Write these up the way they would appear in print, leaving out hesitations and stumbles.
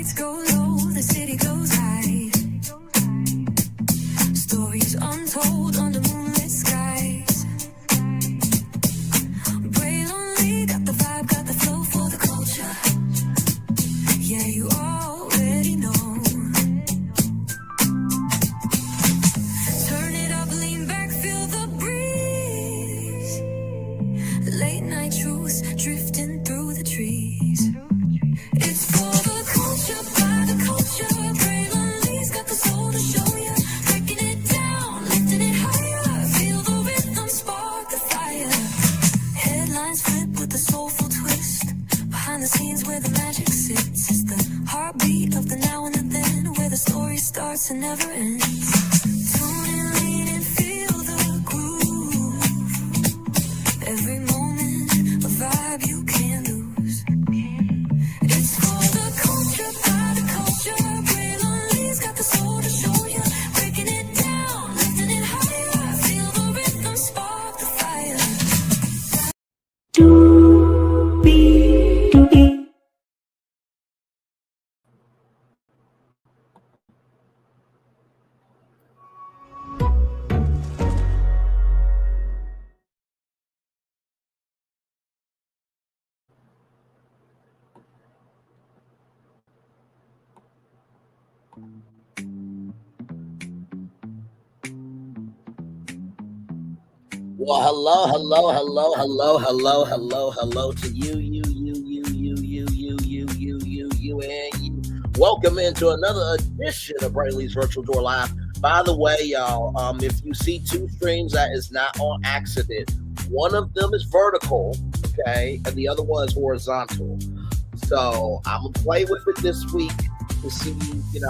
lights go low, the city goes high. Stories untold under moonlit skies. Brave lonely, got the vibe, got the flow for the culture. Yeah, you already know. Turn it up, lean back, feel the breeze. Late night truths drifting through the trees. It's for the culture, by the culture. Braylonly's got the soul to show ya. Breaking it down, lifting it higher. Feel the rhythm, spark the fire. Headlines flip with a soulful twist. Behind the scenes where the magic sits. It's the heartbeat of the now and the then, where the story starts and never ends. Tune in, lean in, feel the groove. Every moment, a vibe you can't lose. It's for the culture, by the culture. Braylonly's got the soul to show ya. Breaking it down, lifting it higher. Feel the rhythm, spark the fire. Well, hello to you, and you. Welcome into another edition of Brayley's Virtual Door Live. By the way, y'all, if you see two streams, that is not on accident. One of them is vertical, okay, and the other one is horizontal. So I'm gonna play with it this week to see,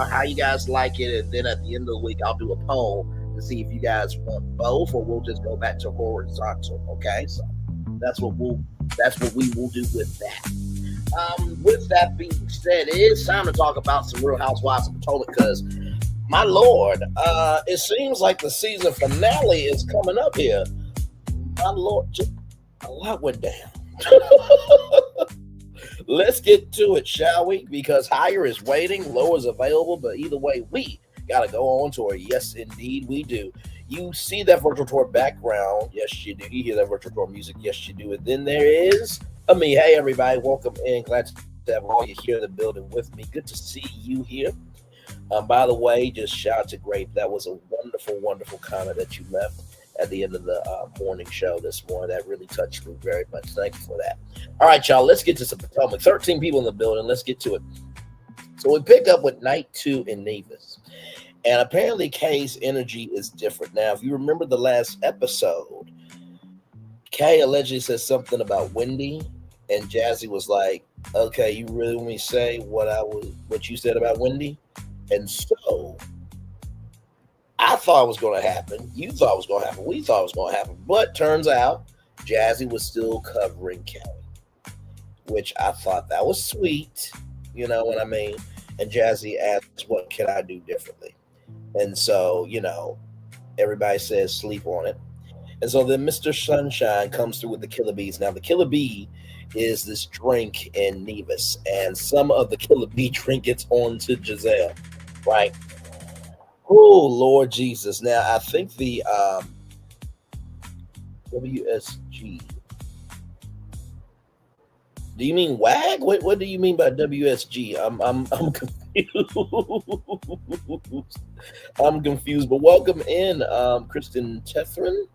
how you guys like it, and then at the end of the week, I'll do a poll to see if you guys want both, or we'll just go back to horizontal. Okay, so that's what we will do with that. With that being said, it is time to talk about some Real Housewives of Potomac, because my lord, it seems like the season finale is coming up here. My lord, a lot went down. Let's get to it, shall we? Because higher is waiting, lower is available, but either way, we gotta go on tour. Yes, indeed, we do. You see that virtual tour background? Yes, you do. You hear that virtual tour music? Yes, you do. And then there is me. Hey, everybody, welcome in. Glad to have all you here in the building with me. Good to see you here. By the way, just shout out to Grape. That was a wonderful, wonderful comment that you left at the end of the morning show this morning. That really touched me very much. Thank you for that. All right, y'all, let's get to some Potomac. 13 people in the building. Let's get to it. So we pick up with night 2 in Nevis. And apparently Kay's energy is different. Now, if you remember the last episode, Kay allegedly said something about Wendy, and Jazzy was like, okay, you really want me to say what you said about Wendy? And so I thought it was going to happen. You thought it was going to happen. We thought it was going to happen. But turns out Jazzy was still covering Kay, which I thought that was sweet. You know what I mean? And Jazzy asked, what can I do differently? And so, everybody says sleep on it. And so then Mr. Sunshine comes through with the Killer Bees. Now, the Killer Bee is this drink in Nevis, and some of the Killer Bee drink gets on to Giselle, right? Oh, Lord Jesus. Now, I think the WSG. Do you mean WAG? What do you mean by WSG? I'm confused. I'm confused. But welcome in, Kristen Tethrin.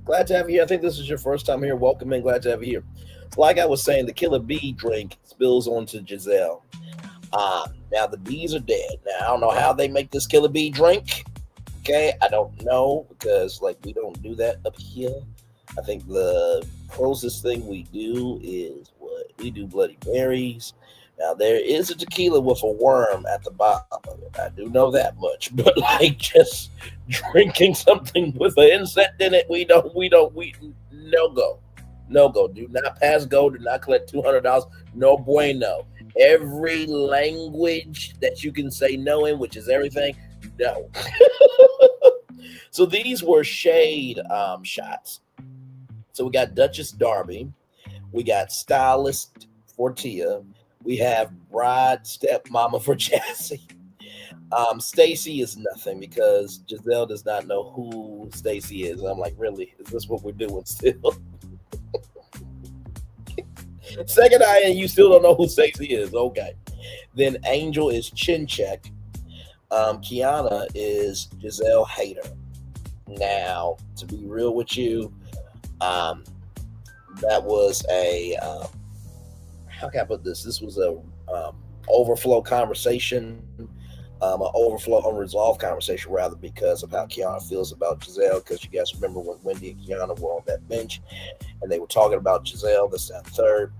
Glad to have you here. I think this is your first time here. Welcome in. Glad to have you here. Like I was saying, the Killer Bee drink spills onto Giselle. Now the bees are dead. Now I don't know how they make this Killer Bee drink. Okay, I don't know, because we don't do that up here. I think the closest thing we do is we do Bloody Marys. Now there is a tequila with a worm at the bottom of it. I do know that much, but just drinking something with an insect in it, we no go. Do not pass go. Do not collect $200. No bueno. Every language that you can say no in, which is everything, no. So these were shade shots. So we got Duchess Darby, we got Stylist Fortia, We have bride stepmama for Jazzy. Stacy is nothing because Giselle does not know who Stacy is. I'm like, really? Is this what we're doing still? Second eye, and you still don't know who Stacy is. Okay. Then Angel is Chin Check. Kiana is Giselle Hater. Now, to be real with you, um, that was a how can I put this? This was a overflow conversation, an overflow unresolved conversation rather, because of how Kiana feels about Giselle. Because you guys remember when Wendy and Kiana were on that bench and they were talking about Giselle, this, that, and third.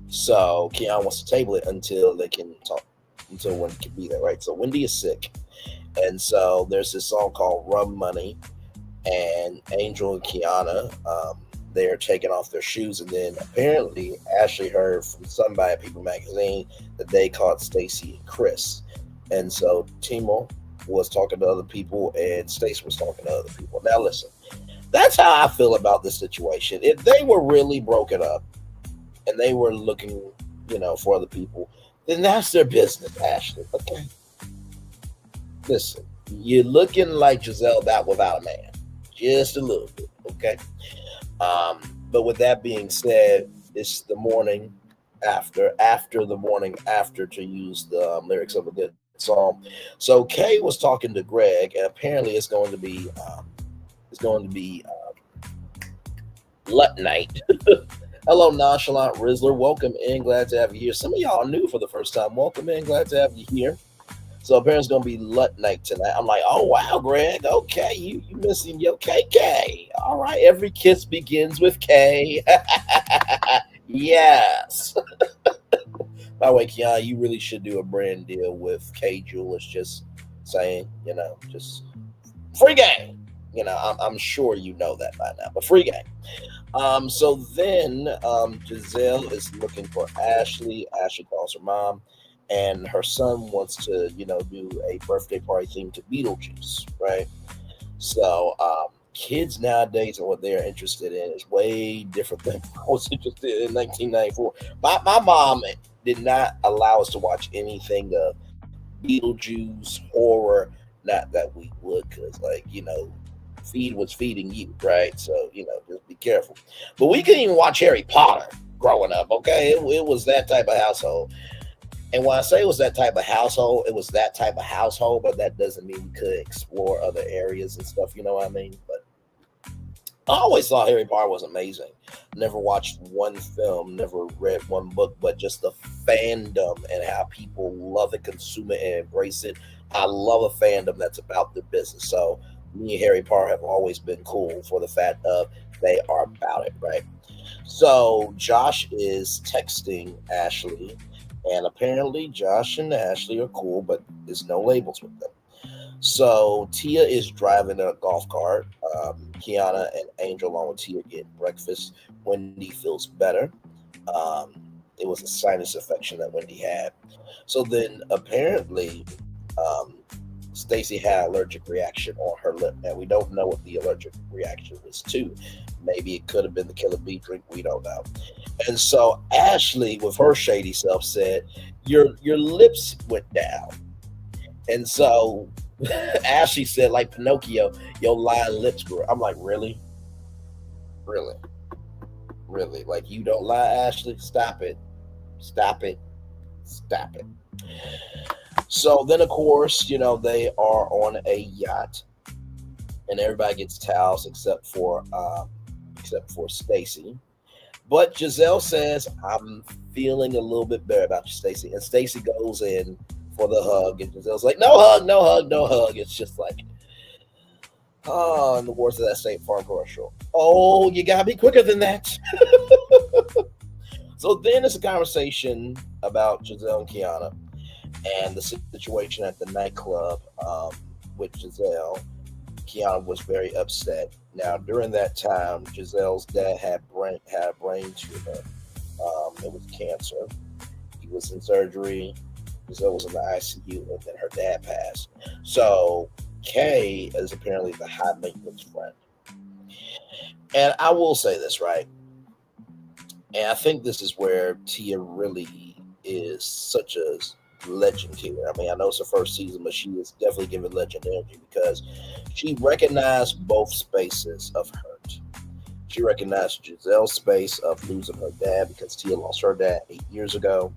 So Kiana wants to table it until they can talk, until Wendy can be there, right? So Wendy is sick, and so there's this song called "Rum Money," and Angel and Kiana, they're taking off their shoes, and then apparently Ashley heard from somebody at People Magazine that they caught Stacy and Chris, and so Timo was talking to other people, and Stacy was talking to other people. Now listen, that's how I feel about this situation. If they were really broken up and they were looking, for other people, then that's their business, Ashley. Okay. Listen, you're looking like Giselle got without a man. Just a little bit, okay? But with that being said, it's the morning after the morning after, to use the lyrics of a good song. So Kay was talking to Greg, and apparently it's going to be Lut Night. Hello, Nonchalant Rizzler. Welcome in. Glad to have you here. Some of y'all are new for the first time. Welcome in. Glad to have you here. So apparently it's going to be Lut Night tonight. I'm like, oh, wow, Greg. Okay, you missing your KK. All right, every kiss begins with K. Yes. By the way, Kiana, you really should do a brand deal with K Jewelers. Just saying, just free game. I'm sure you know that by now, but free game. So then Giselle is looking for Ashley. Ashley calls her mom, and her son wants to, do a birthday party themed to Beetlejuice, right? So kids nowadays and what they're interested in is way different than I was interested in 1994. My mom did not allow us to watch anything of Beetlejuice, horror. Not that we would, because feed was feeding you, right? So, just be careful. But we couldn't even watch Harry Potter growing up, okay? It was that type of household. And when I say it was that type of household, it was that type of household, but that doesn't mean we could explore other areas and stuff, you know what I mean? But I always thought Harry Potter was amazing. Never watched one film, never read one book, but just the fandom and how people love it, consume it, and embrace it. I love a fandom that's about the business. So me and Harry Potter have always been cool for the fact of they are about it, right? So Josh is texting Ashley, and apparently Josh and Ashley are cool, but there's no labels with them. So Tia is driving a golf cart. Kiana and Angel, along with Tia, get breakfast. Wendy feels better. Um, it was a sinus infection that Wendy had. So then apparently Stacy had an allergic reaction on her lip. Now we don't know what the allergic reaction was to. Maybe it could have been the killer bee drink. We don't know. And so Ashley, with her shady self, said, "Your lips went down." And so Ashley said, like Pinocchio, "Your lying lips grew." I'm like, really, really, really? Like, you don't lie, Ashley? Stop it, stop it, stop it. So then, of course, they are on a yacht, and everybody gets towels except for Stacy. But Giselle says, "I'm feeling a little bit better about you, Stacy." And Stacy goes in for the hug, and Giselle's like, "No hug, no hug, no hug." It's just like, oh, in the words of that State Farm commercial. Oh, you gotta be quicker than that. So then it's a conversation about Giselle and Kiana and the situation at the nightclub with Giselle. Kiana was very upset. Now, during that time, Giselle's dad had a brain tumor. It was cancer. He was in surgery. Giselle was in the ICU, and then her dad passed. So Kay is apparently the high maintenance friend. And I will say this, right? And I think this is where Tia really is such a legend here. I mean, I know it's her first season, but she is definitely giving legend energy because she recognized both spaces of hurt. She recognized Giselle's space of losing her dad because Tia lost her dad 8 years ago.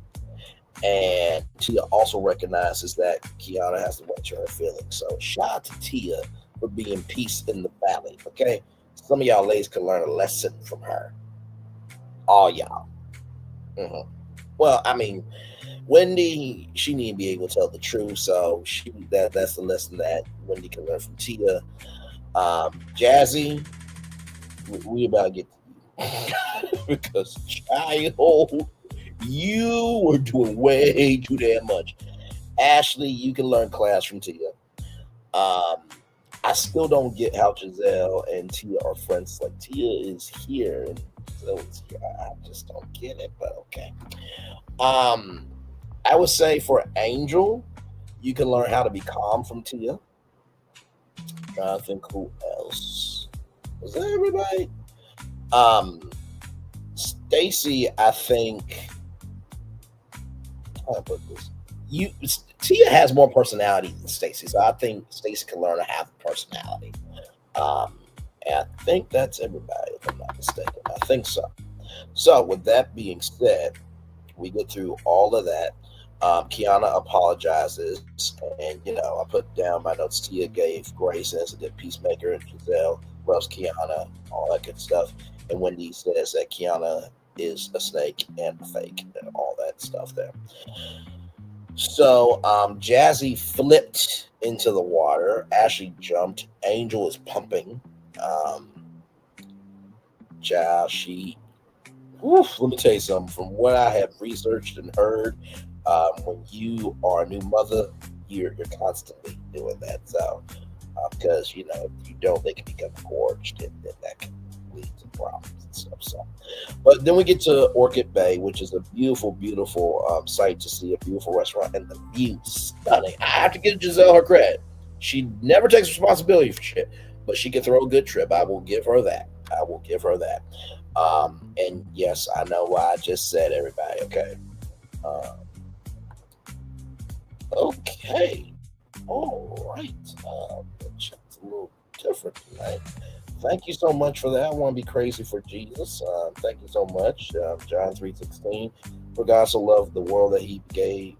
And Tia also recognizes that Kiana has to watch her feelings. So shout out to Tia for being peace in the valley. Okay. Some of y'all ladies can learn a lesson from her. All y'all. Mhm. Well, I mean, Wendy, she need to be able to tell the truth. So that's the lesson that Wendy can learn from Tia. Jazzy, we about to get to you. Because child, you were doing way too damn much. Ashley, you can learn class from Tia. Um, I still don't get how Giselle and Tia are friends. Like Tia is here and Giselle is here. I just don't get it, but okay. Um, I would say for Angel, you can learn how to be calm from Tia. I think who else? Was that everybody? Um, Stacy, I think. How do I put this? You Tia has more personality than Stacy, so I think Stacy can learn to have personality. Um, and I think that's everybody, if I'm not mistaken. I think so. So, with that being said, we get through all of that. Kiana apologizes, and I put down my notes. Tia gave Grace as a good peacemaker, and Giselle loves Kiana, all that good stuff. And Wendy says that Kiana is a snake and a fake, and all that stuff there. So Jazzy flipped into the water. Ashley jumped. Angel is pumping. Um, she. Let me tell you something. From what I have researched and heard, when you are a new mother, you're constantly doing that. So because if you don't, they can become gorged, and then that can lead to problems and stuff. So, but then we get to Orchid Bay, which is a beautiful, beautiful sight to see, a beautiful restaurant, and the view stunning. I have to give Giselle her credit. She never takes responsibility for shit, but she can throw a good trip. I will give her that. I will give her that. And yes, I know why I just said everybody. Okay. Um, okay. All right. The chat's a little different tonight. Thank you so much for that. I want to be crazy for Jesus. Thank you so much. John 3:16. For God so loved the world that he gave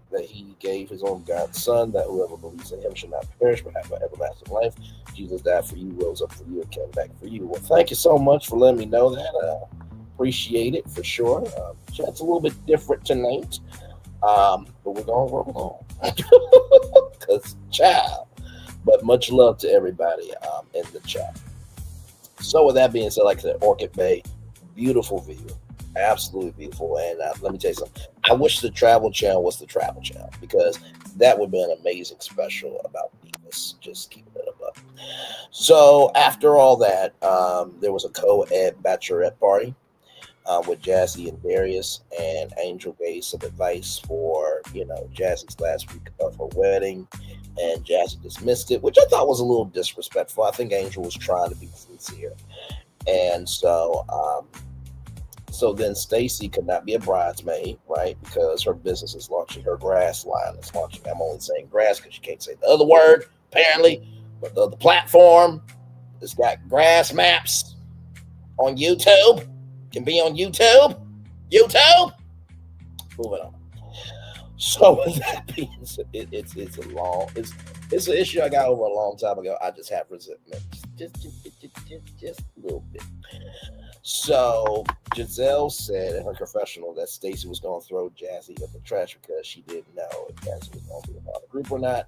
his own God Son, that whoever believes in him shall not perish but have an everlasting life. Jesus died for you, rose up for you, and came back for you. Well, thank you so much for letting me know that. Appreciate it for sure. Chat's a little bit different tonight. But we're gonna roll on. Cause child. But much love to everybody in the chat. So with that being said, like I said, Orchid Bay, beautiful view, absolutely beautiful. And let me tell you something. I wish the Travel Channel was the Travel Channel because that would be an amazing special about Divas. Just keeping it above. So after all that, there was a co-ed bachelorette party with Jazzy and Darius, and Angel gave some advice for Jazzy's last week of her wedding, and Jazzy dismissed it, which I thought was a little disrespectful. I think Angel was trying to be sincere, and so then Stacy could not be a bridesmaid, right? Because her business is launching, her grass line is launching. I'm only saying grass because she can't say the other word apparently, but the platform has got grass maps on YouTube. Can be on YouTube. Moving on. So with that being said, it's an issue I got over a long time ago. I just have resentment, just a little bit. So Giselle said in her confessional that Stacey was going to throw Jazzy in the trash because she didn't know if Jazzy was going to be a part of the group or not.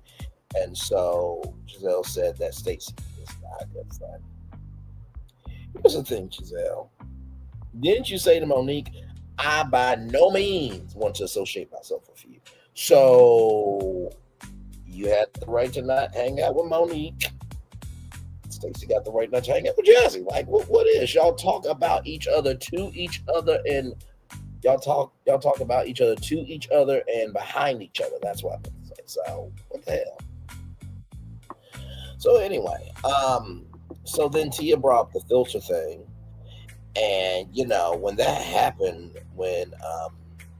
And so Giselle said that Stacey is not a good friend. Here's the thing, Giselle. Didn't you say to Monique, I by no means want to associate myself with you? So you had the right to not hang out with Monique. Stacey got the right not to hang out with Jazzy. Like, what is? Y'all talk about each other to each other, and y'all talk about each other to each other and behind each other. That's what I'm going to say. So what the hell? So anyway, so then Tia brought up the filter thing. And when that happened, when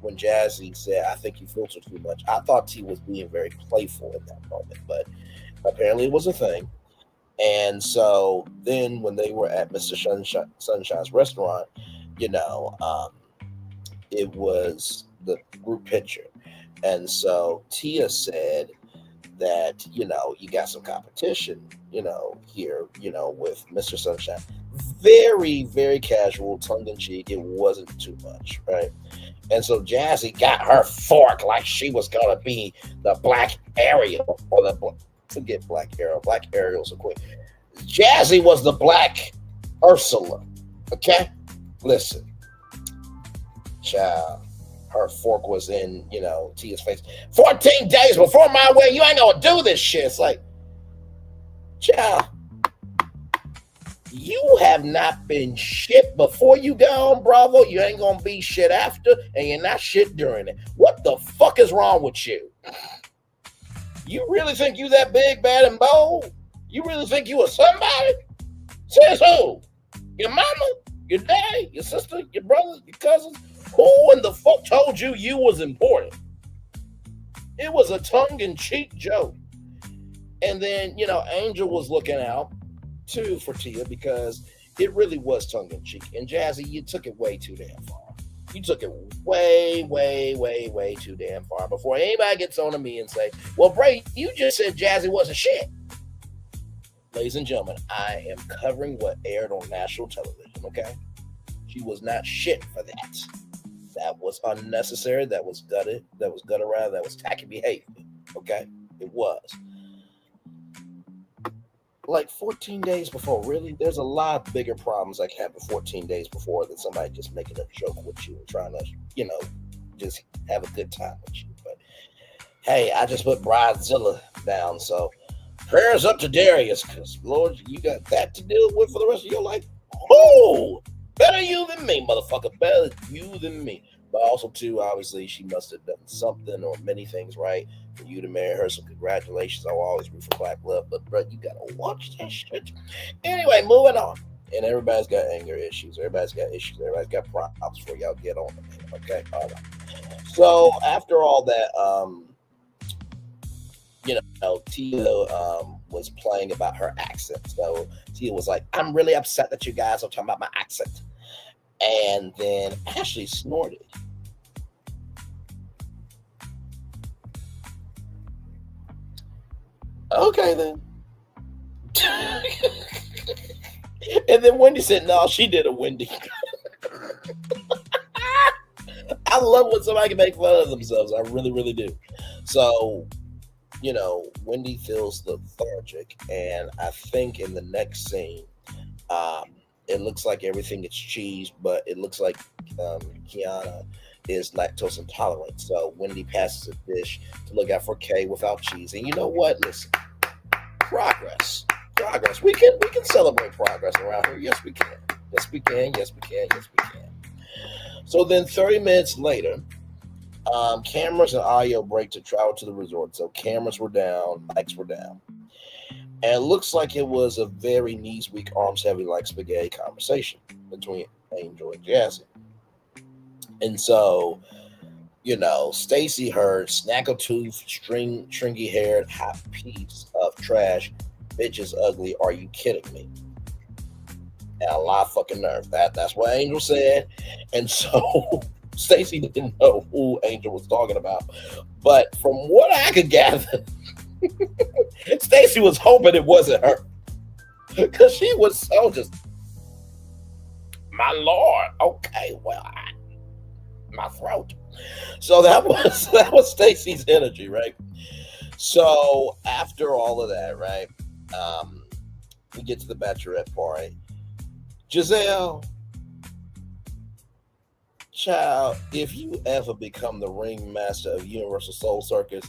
when Jazzy said, "I think you filter too much." I thought T was being very playful in that moment, but apparently it was a thing. And so then when they were at Mr. Sunshine's restaurant, you know, it was the group picture. And so Tia said that, you got some competition, here, with Mr. Sunshine. Very, very casual, tongue in cheek. It wasn't too much, right? And so Jazzy got her fork like she was gonna be the Black Ariel or forget Black Ariel. Black Ariel's a queen. Jazzy was the Black Ursula. Okay, listen, child. Her fork was in, Tia's face. 14 days before my wedding, you ain't gonna do this shit. It's like, child, you have not been shit before you got on Bravo. You ain't gonna be shit after, and you're not shit during it. What the fuck is wrong with you? You really think you that big, bad, and bold? You really think you are somebody? Says who? Your mama? Your daddy? Your sister? Your brothers? Your cousins? Who in the fuck told you was important? It was a tongue-in-cheek joke. And then, Angel was looking out, too, for Tia because it really was tongue-in-cheek. And Jazzy, you took it way too damn far. You took it way, way, way, way too damn far before anybody gets on to me and say, well, Bray, you just said Jazzy wasn't shit. Ladies and gentlemen, I am covering what aired on national television, okay? She was not shit for that. That was unnecessary. That was gutted. That was gutter around. That was tacky behavior. Okay? It was. Like 14 days before, really? There's a lot of bigger problems that happen 14 days before than somebody just making a joke with you and trying to, just have a good time with you. But hey, I just put Bridezilla down, so prayers up to Darius, because Lord, you got that to deal with for the rest of your life. Oh, better you than me, motherfucker. Better you than me. But also, too, obviously, she must have done something or many things right for you to marry her. So congratulations. I'll always root for Black love. But, bro, you got to watch that shit. Anyway, moving on. And everybody's got anger issues. Everybody's got issues. Everybody's got problems before y'all get on them. Okay? All right. So after all that, Tia was playing about her accent. So Tia was like, I'm really upset that you guys are talking about my accent. And then Ashley snorted. Okay, then. And then Wendy said, no, she did a Wendy. I love when somebody can make fun of themselves. I really, really do. So, Wendy feels lethargic. And I think in the next scene, it looks like everything is cheese, but it looks like Kiana is lactose intolerant. So Wendy passes a dish to look out for Kay without cheese. And you know what? Listen, progress. We can celebrate progress around here. Yes, we can. Yes, we can. Yes, we can. Yes, we can. So then 30 minutes later, cameras and audio break to travel to the resort. So cameras were down, mics were down. And it looks like it was a very knees weak, arms heavy like spaghetti conversation between Angel and Jazzy. And so, Stacy heard snaggletooth, stringy haired, hot piece of trash, bitch is ugly, are you kidding me? And a lot of fucking nerve. That's what Angel said. And so Stacy didn't know who Angel was talking about. But from what I could gather, Stacy was hoping it wasn't her, because she was so just, my Lord. Okay, well, my throat. So that was Stacy's energy, right? So after all of that, right, we get to the bachelorette party. Giselle, child, if you ever become the ringmaster of Universal Soul Circus,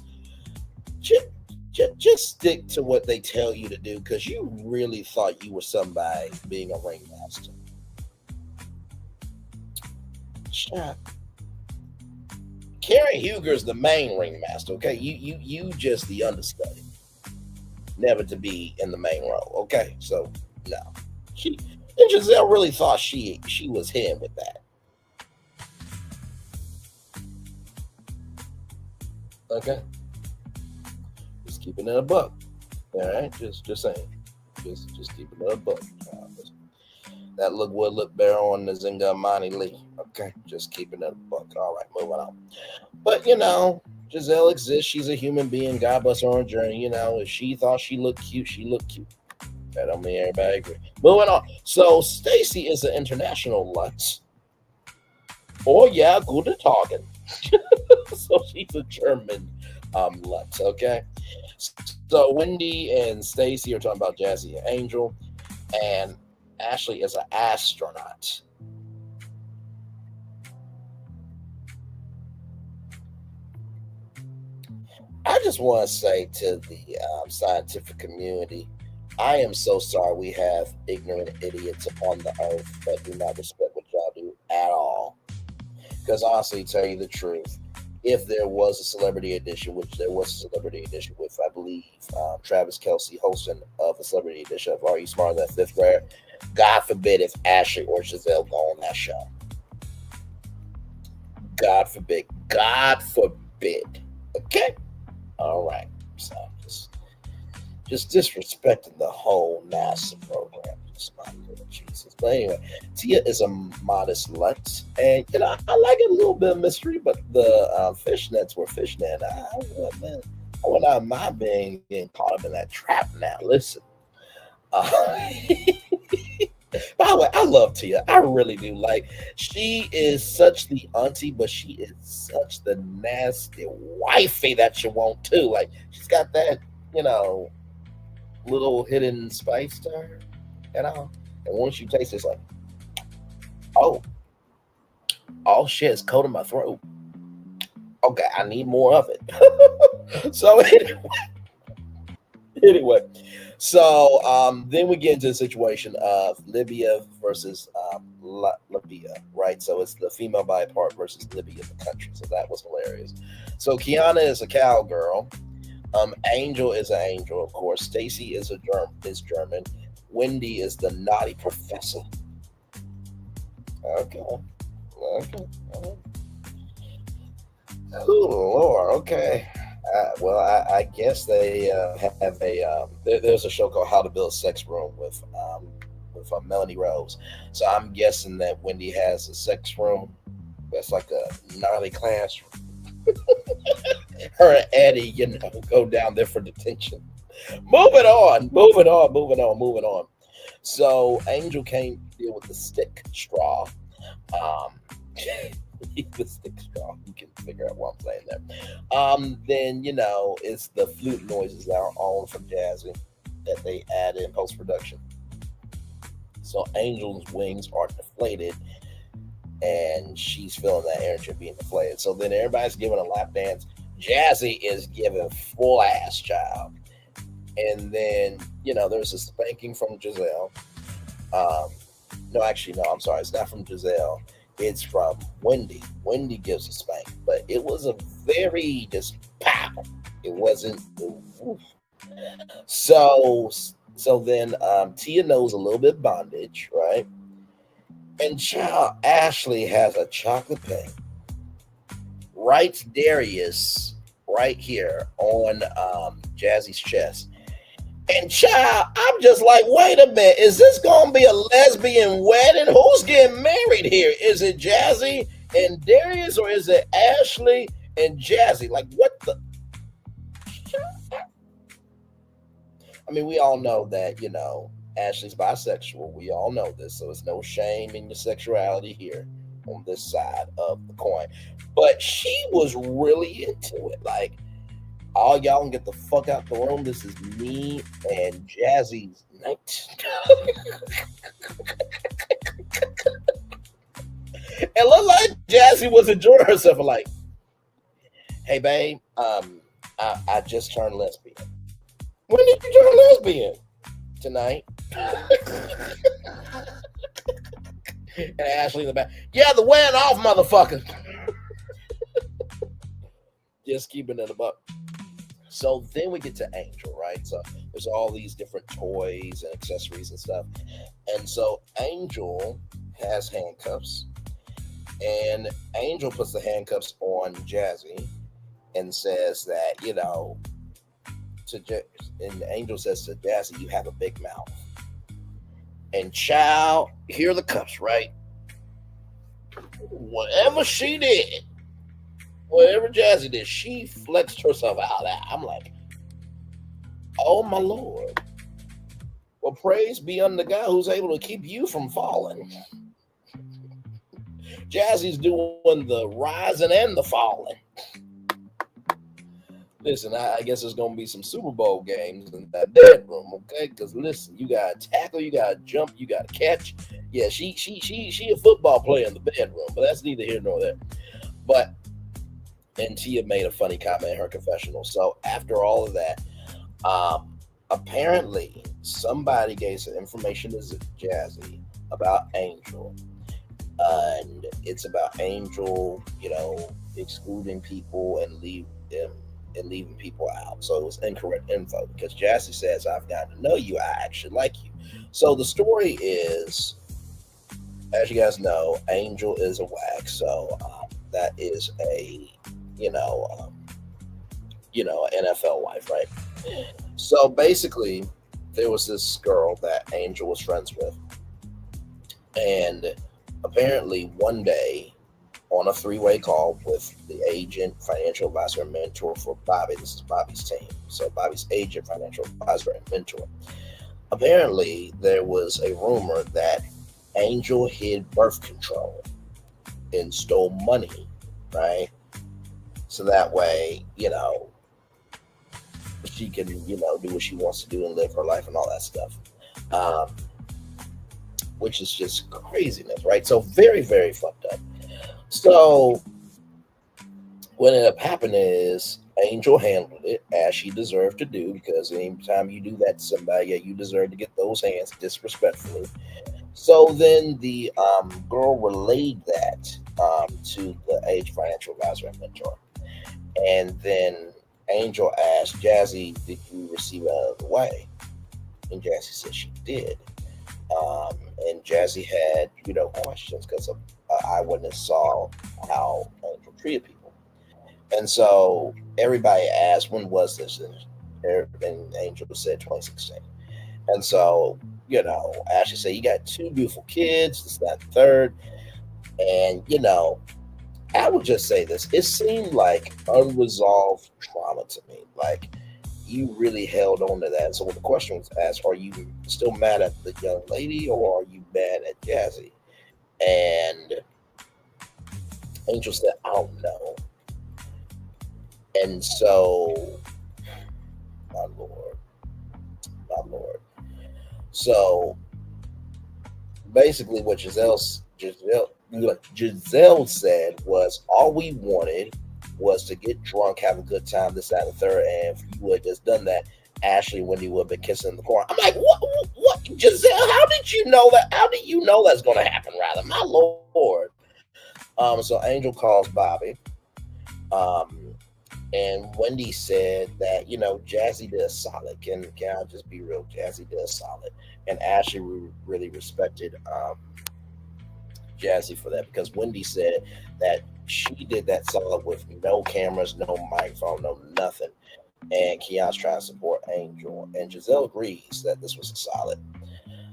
just stick to what they tell you to do, because you really thought you were somebody being a ringmaster. Child. Karen Huger's the main ringmaster, okay? You just the understudy, never to be in the main role, okay? So no, and Giselle really thought she was him with that. Okay, just keeping it a buck. All right, just saying, just keeping it a buck. That look would look better on the Zinga Monty Lee. Okay, just keeping it a buck. All right, moving on. But Giselle exists. She's a human being. God bless her on her journey. If she thought she looked cute, she looked cute. That don't mean everybody agree. Moving on. So Stacy is an international Lutz. Oh yeah, guten Tagen. So she's a German Lutz. Okay. So Wendy and Stacy are talking about Jazzy and Angel, and Ashley is an astronaut. I just want to say to the scientific community, I am so sorry we have ignorant idiots upon the earth that do not respect what y'all do at all. Because honestly, tell you the truth, if there was a celebrity edition, which there was a celebrity edition with, I believe, Travis Kelsey hosting of a celebrity edition of Are You Smarter Than Fifth Grade? God forbid if Ashley or Giselle go on that show. God forbid. God forbid. Okay? All right. So just disrespecting the whole NASA program. Just my little Jesus. But anyway, Tia is a modest Lutz, and I like a little bit of mystery, but the fishnets were fishnet. I would not mind being getting caught up in that trap now. Listen. Uh, By the way, I love Tia. I really do. Like, she is such the auntie, but she is such the nasty wifey that you want too. Like, she's got that, you know, little hidden spice to her, And once you taste it, it's like, oh, oh shit, it's coating my throat. Okay, I need more of it. So anyway, so then we get into the situation of Libya versus Libya, right? So it's the female body part versus Libya, the country. So that was hilarious. So Kiana is a cowgirl. Angel is an angel, of course. Stacy is is German. Wendy is the naughty professor. Okay. Okay. Oh Lord. Okay. Well, I guess they have there's a show called How to Build a Sex Room with Melanie Rose. So I'm guessing that Wendy has a sex room that's like a gnarly classroom. Her and Eddie, go down there for detention. Moving on. So Angel can't deal with the stick straw. Um, the stick straw. You can figure out what I'm saying there. Then it's the flute noises that are on from Jazzy that they add in post production. So Angel's wings are deflated, and she's feeling that energy being deflated. So then everybody's giving a lap dance. Jazzy is giving full ass child. And then, there's a spanking from Giselle. No, actually, no, I'm sorry. It's not from Giselle. It's from Wendy. Wendy gives a spank, but it was a very just pow. It wasn't. Oof. So then Tia knows a little bit bondage, right? And child Ashley has a chocolate pen. Writes Darius right here on Jazzy's chest. And child, I'm just like, wait a minute, is this gonna be a lesbian wedding? Who's getting married here? Is it Jazzy and Darius, or is it Ashley and Jazzy? Like, what the? I mean, we all know that, Ashley's bisexual. We all know this, so it's no shame in your sexuality here on this side of the coin. But she was really into it. Like, all y'all can get the fuck out the room. This is me and Jazzy's night. It looked like Jazzy was enjoying herself. Like, hey babe, I just turned lesbian. When did you turn lesbian? Tonight. And Ashley in the back. Yeah, the wedding off, motherfucker. Just keeping it above. So then we get to Angel, right? So there's all these different toys and accessories and stuff. And so Angel has handcuffs. And Angel puts the handcuffs on Jazzy. and says that, and Angel says to Jazzy, "You have a big mouth." And child, here are the cups, right? Whatever she did, whatever Jazzy did, she flexed herself out. I'm like, oh my lord. Well, praise be unto the God who's able to keep you from falling. Jazzy's doing the rising and the falling. Listen, I guess there's gonna be some Super Bowl games in that bedroom, okay? Because listen, you gotta tackle, you gotta jump, you gotta catch. Yeah, she a football player in the bedroom, but that's neither here nor there. But and she had made a funny comment in her confessional. So after all of that, apparently somebody gave some information to Jazzy about Angel, and it's about Angel, excluding people and leaving people out. So it was incorrect info because Jazzy says, "I've gotten to know you. I actually like you." So the story is, as you guys know, Angel is a wag. So that is a NFL wife, right? So basically, there was this girl that Angel was friends with, and apparently one day on a three-way call with the agent, financial advisor, and mentor for Bobby. This is Bobby's team. So Bobby's agent, financial advisor, and mentor. Apparently, there was a rumor that Angel hid birth control and stole money, right? So that way, she can, do what she wants to do and live her life and all that stuff. Which is just craziness, right? So very, very fucked up. So what ended up happening is Angel handled it as she deserved to do, because anytime you do that to somebody, yeah, you deserve to get those hands disrespectfully. So then the girl relayed that to the age financial advisor and mentor. And then Angel asked Jazzy, "Did you receive it out of the way?" And Jazzy said she did. And Jazzy had, questions because an eyewitness saw how Angel treated people. And so everybody asked, "When was this?" And Angel said 2016. And so, Ashley said, "You got two beautiful kids, this, that, and third." And, I would just say this. It seemed like unresolved trauma to me. Like, you really held on to that. So when the question was asked, are you still mad at the young lady or are you mad at Jazzy? And Angel said, "I don't know." And so, my Lord, my Lord. So basically what Giselle said was, all we wanted was to get drunk, have a good time, this, that, and the third. And if you would have just done that, Ashley and Wendy would have been kissing in the corner. I'm like, what, Giselle? How did you know that? How did you know that's going to happen? Rather, my Lord. So Angel calls Bobby, and Wendy said that Jazzy did a solid. Can I just be real? Jazzy did a solid, and Ashley really respected Jazzy for that, because Wendy said that she did that solid with no cameras, no microphone, no nothing. And Keon's trying to support Angel. And Giselle agrees that this was a solid.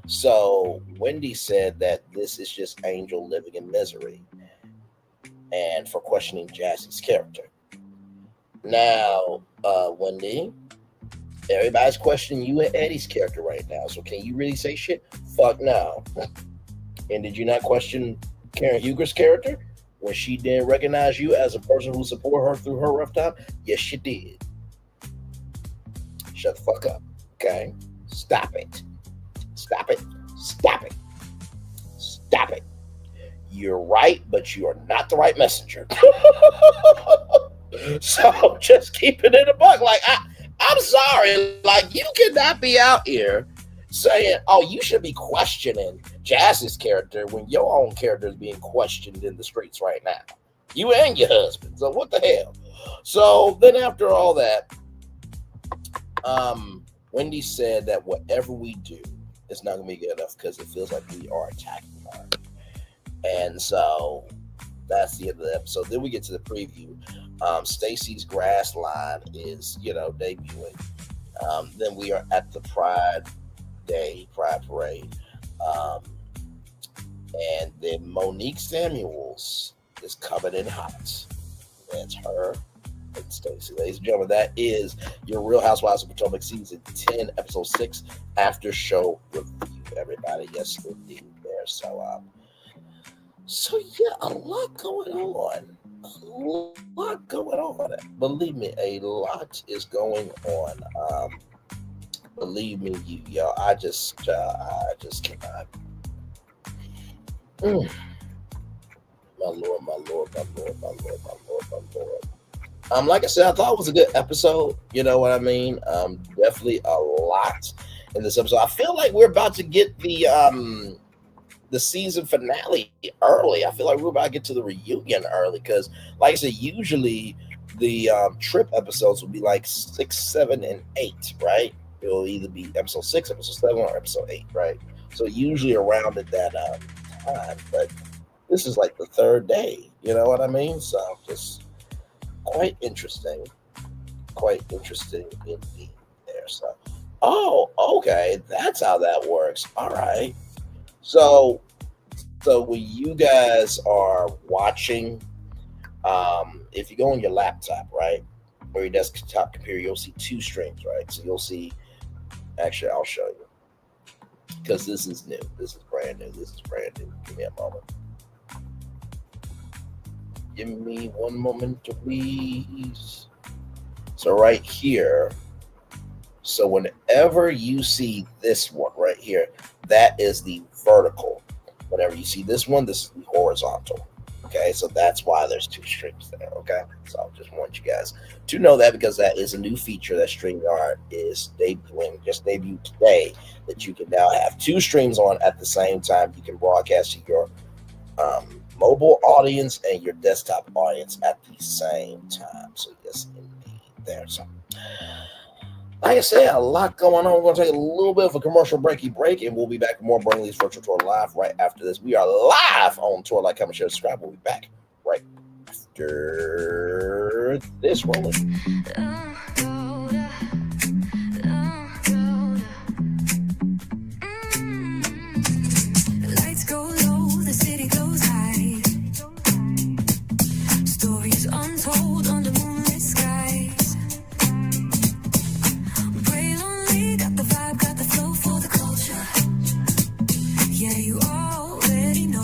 So Wendy said that this is just Angel living in misery and for questioning Jazzy's character. Now, Wendy, everybody's questioning you and Eddie's character right now. So can you really say shit? Fuck no. And did you not question Karen Huger's character when she didn't recognize you as a person who supported her through her rough time? Yes, you did. Shut the fuck up. Okay? Stop it. Stop it. Stop it. Stop it. You're right, but you are not the right messenger. So just keep it in the buck. Like, I'm sorry. Like, you cannot be out here saying, "Oh, you should be questioning Jazz's character," when your own character is being questioned in the streets right now. You and your husband. So what the hell? So then after all that, Wendy said that whatever we do, it's not going to be good enough because it feels like we are attacking her. And so that's the end of the episode. Then we get to the preview. Stacy's Grass Line is, debuting. Then we are at the Pride Parade. Um, and then Monique Samuels is coming in hot. That's her and Stacey. Ladies and gentlemen, that is your Real Housewives of Potomac season 10, episode 6 after show review. Everybody, yes, indeed, there. So yeah, a lot going on. A lot going on. Believe me, a lot is going on. Believe me, y'all. I just cannot. Mm. My Lord, my Lord, my Lord, my Lord, my Lord, my Lord. Like I said, I thought it was a good episode. You know what I mean? Definitely a lot in this episode. I feel like we're about to get the season finale early. I feel like we're about to get to the reunion early because, like I said, usually the trip episodes will be like 6, 7, and 8, right? It'll either be episode 6, episode 7, or episode 8, right? So usually around at that time, but this is like the third day. You know what I mean? So just quite interesting indeed there. So, oh, okay, that's how that works. All right. So when you guys are watching, if you go on your laptop, right, or your desktop computer, you'll see 2 streams, right? So you'll see. Actually, I'll show you because this is new. This is brand new. Give me a moment. Give me one moment, please. So right here, so whenever you see this one right here, that is the vertical. Whenever you see this one, this is the horizontal. Okay, so that's why there's 2 streams there. Okay, so I just want you guys to know that because that is a new feature that StreamYard is debuted today. That you can now have 2 streams on at the same time. You can broadcast to your mobile audience and your desktop audience at the same time. So yes, indeed, there. So, like I said, a lot going on. We're going to take a little bit of a commercial break, and we'll be back with more Burning Lee's Virtual Tour live right after this. We are live on tour. Like, comment, share, subscribe. We'll be back right after this rolling. Lights go low, the city goes high. Stories untold under moonlit skies. Pray lonely, got the vibe, got the flow for the culture. Yeah, you already know.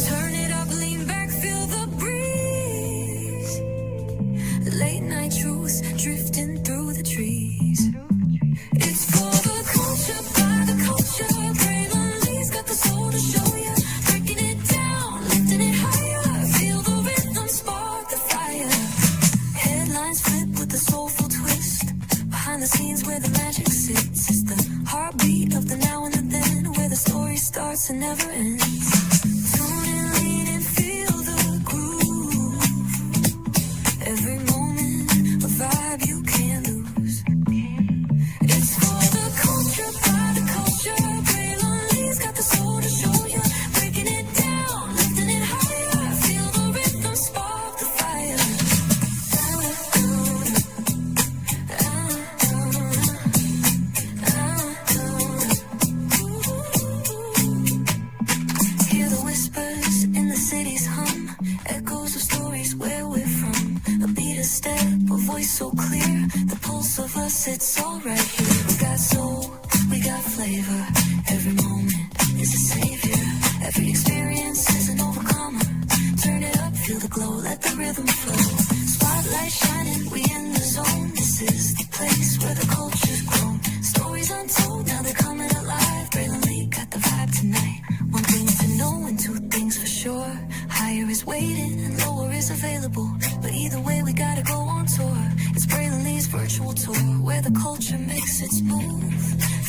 Turn it up, lean back, feel the breeze. Late night truths drifting through the trees. It's for the culture, by the culture. Braylon Lee's got the soul to show ya. Breaking it down, lifting it higher. Feel the rhythm, spark the fire. Headlines flip with a soulful twist. Behind the scenes where the magic sits. It's the heartbeat of the now and the then. Where the story starts and never ends. Tune in, lean and feel the groove. Every moment, a vibe you can't lose. It's for the culture, by the culture. Braylon Lee's got the soul to show ya. Breaking it down, lifting it higher. Feel the rhythm, spark the fire. Hear the whispers in the city's hum. Echoes of stories where we're from. A beat, a step, a voice so clear. The pulse of us, it's all right here. We got soul, we got flavor. Every moment is a savior. Every experience is an overcomer. Turn it up, feel the glow, let the rhythm flow. Spotlight shining, we in the zone. This is the place where the culture's grown. Stories untold, now they're coming alive. Braylon Lee got the vibe tonight. One thing to know and 2 things for sure. Higher is waiting and lower is available. But either way, we gotta go on tour. It's Braylon Lee's virtual tour, where the culture makes its move.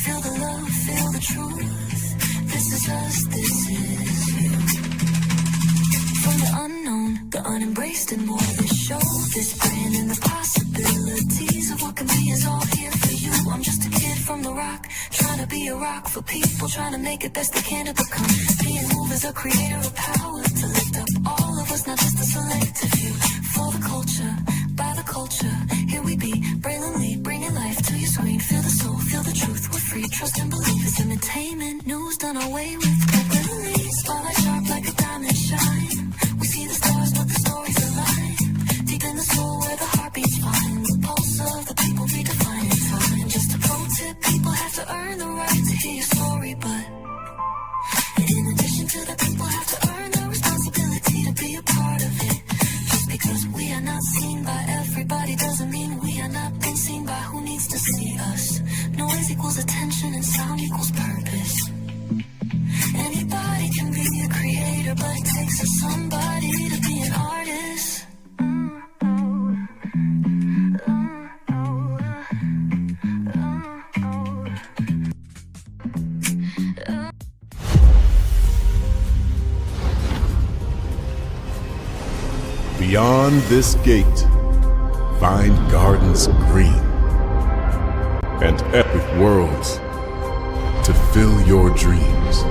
Feel the love, feel the truth. This is us, this is you. From the unknown, the unembraced, and more. This show, this brand, and the possibilities of what can be is all here for you. I'm just a kid from the rock, trying to be a rock for people, trying to make it best they can to become. Being moved as a creator of power to lift up all vulture, by the culture. Here we be, brilliantly bringing life to your screen. Feel the soul, feel the truth, we're free. Trust and believe it's entertainment. News done away with. Quickly, spotlight sharp like a diamond shine. We see the stars, but the story's alive. Deep in the soul where the heartbeats find. The pulse of the people redefining time. Just a pro tip, people have to earn the right to hear your story, but in addition to that, people have to earn the responsibility to be a part of it. Just because we are not seen by everybody doesn't mean we are not being seen by who needs to see us. Noise equals attention and sound equals purpose. Anybody can be a creator, but it takes a somebody to be an artist. Beyond this gate, find gardens green and epic worlds to fill your dreams.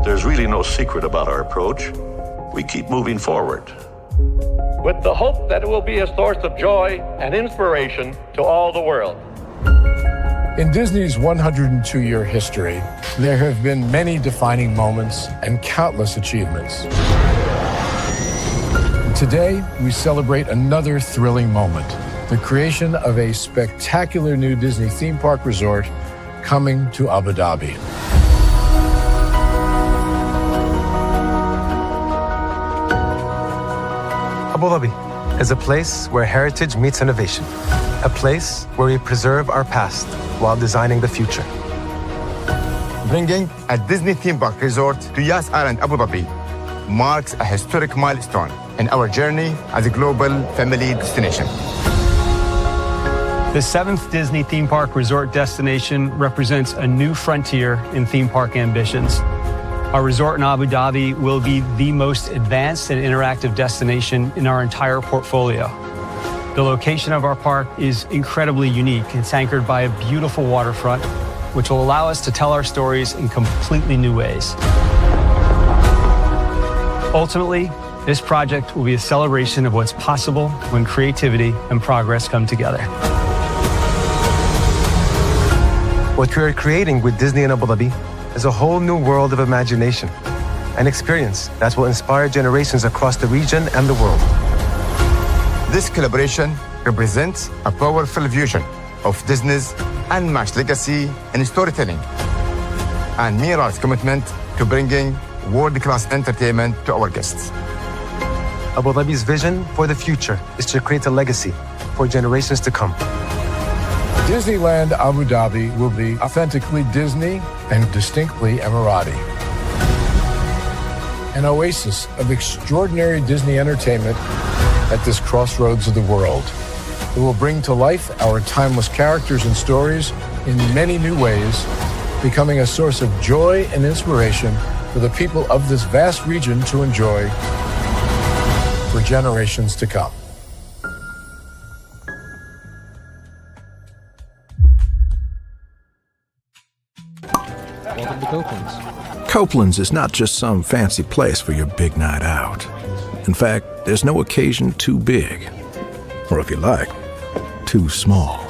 There's really no secret about our approach. We keep moving forward. With the hope that it will be a source of joy and inspiration to all the world. In Disney's 102-year history, there have been many defining moments and countless achievements. Today, we celebrate another thrilling moment, the creation of a spectacular new Disney theme park resort coming to Abu Dhabi. Abu Dhabi, is a place where heritage meets innovation, a place where we preserve our past while designing the future. Bringing a Disney theme park resort to Yas Island, Abu Dhabi marks a historic milestone in our journey as a global family destination. The 7th Disney theme park resort destination represents a new frontier in theme park ambitions. Our resort in Abu Dhabi will be the most advanced and interactive destination in our entire portfolio. The location of our park is incredibly unique. It's anchored by a beautiful waterfront, which will allow us to tell our stories in completely new ways. Ultimately, this project will be a celebration of what's possible when creativity and progress come together. What we are creating with Disney in Abu Dhabi is a whole new world of imagination, an experience that will inspire generations across the region and the world. This collaboration represents a powerful fusion of Disney's unmatched legacy in storytelling and Mira's commitment to bringing world-class entertainment to our guests. Abu Dhabi's vision for the future is to create a legacy for generations to come. Disneyland Abu Dhabi will be authentically Disney and distinctly Emirati. An oasis of extraordinary Disney entertainment at this crossroads of the world. It will bring to life our timeless characters and stories in many new ways, becoming a source of joy and inspiration for the people of this vast region to enjoy for generations to come. Welcome to Copeland's. Copeland's is not just some fancy place for your big night out. In fact, there's no occasion too big, or if you like, too small.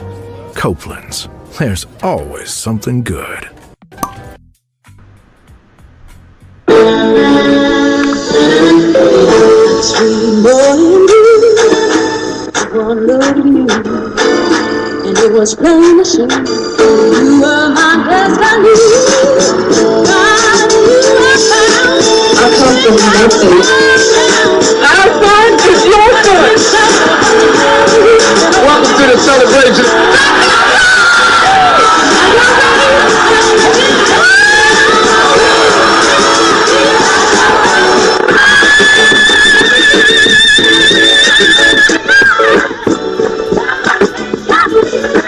Copeland's, there's always something good. Sweet morning dew, one look at you, and it was plain to see you were my destiny. I come from Memphis. Our son is your son. Welcome to the celebration.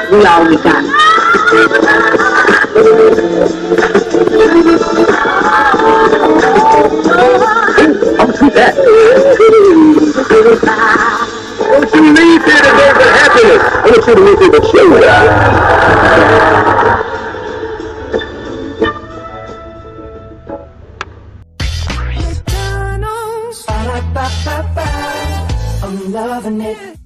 We all we got. I'll see that. Don't you leave here today with happiness. I want you to leave here with joy. I'm loving it.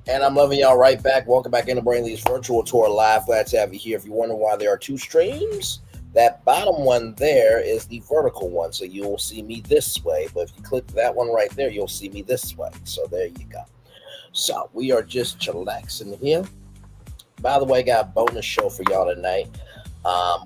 And I'm loving y'all right back. Welcome back into Brainley's virtual tour live. Glad to have you here. If you wonder why there are two streams, that bottom one there is the vertical one. So you'll see me this way. But if you click that one right there, you'll see me this way. So there you go. So we are just chillaxing here. By the way, got a bonus show for y'all tonight.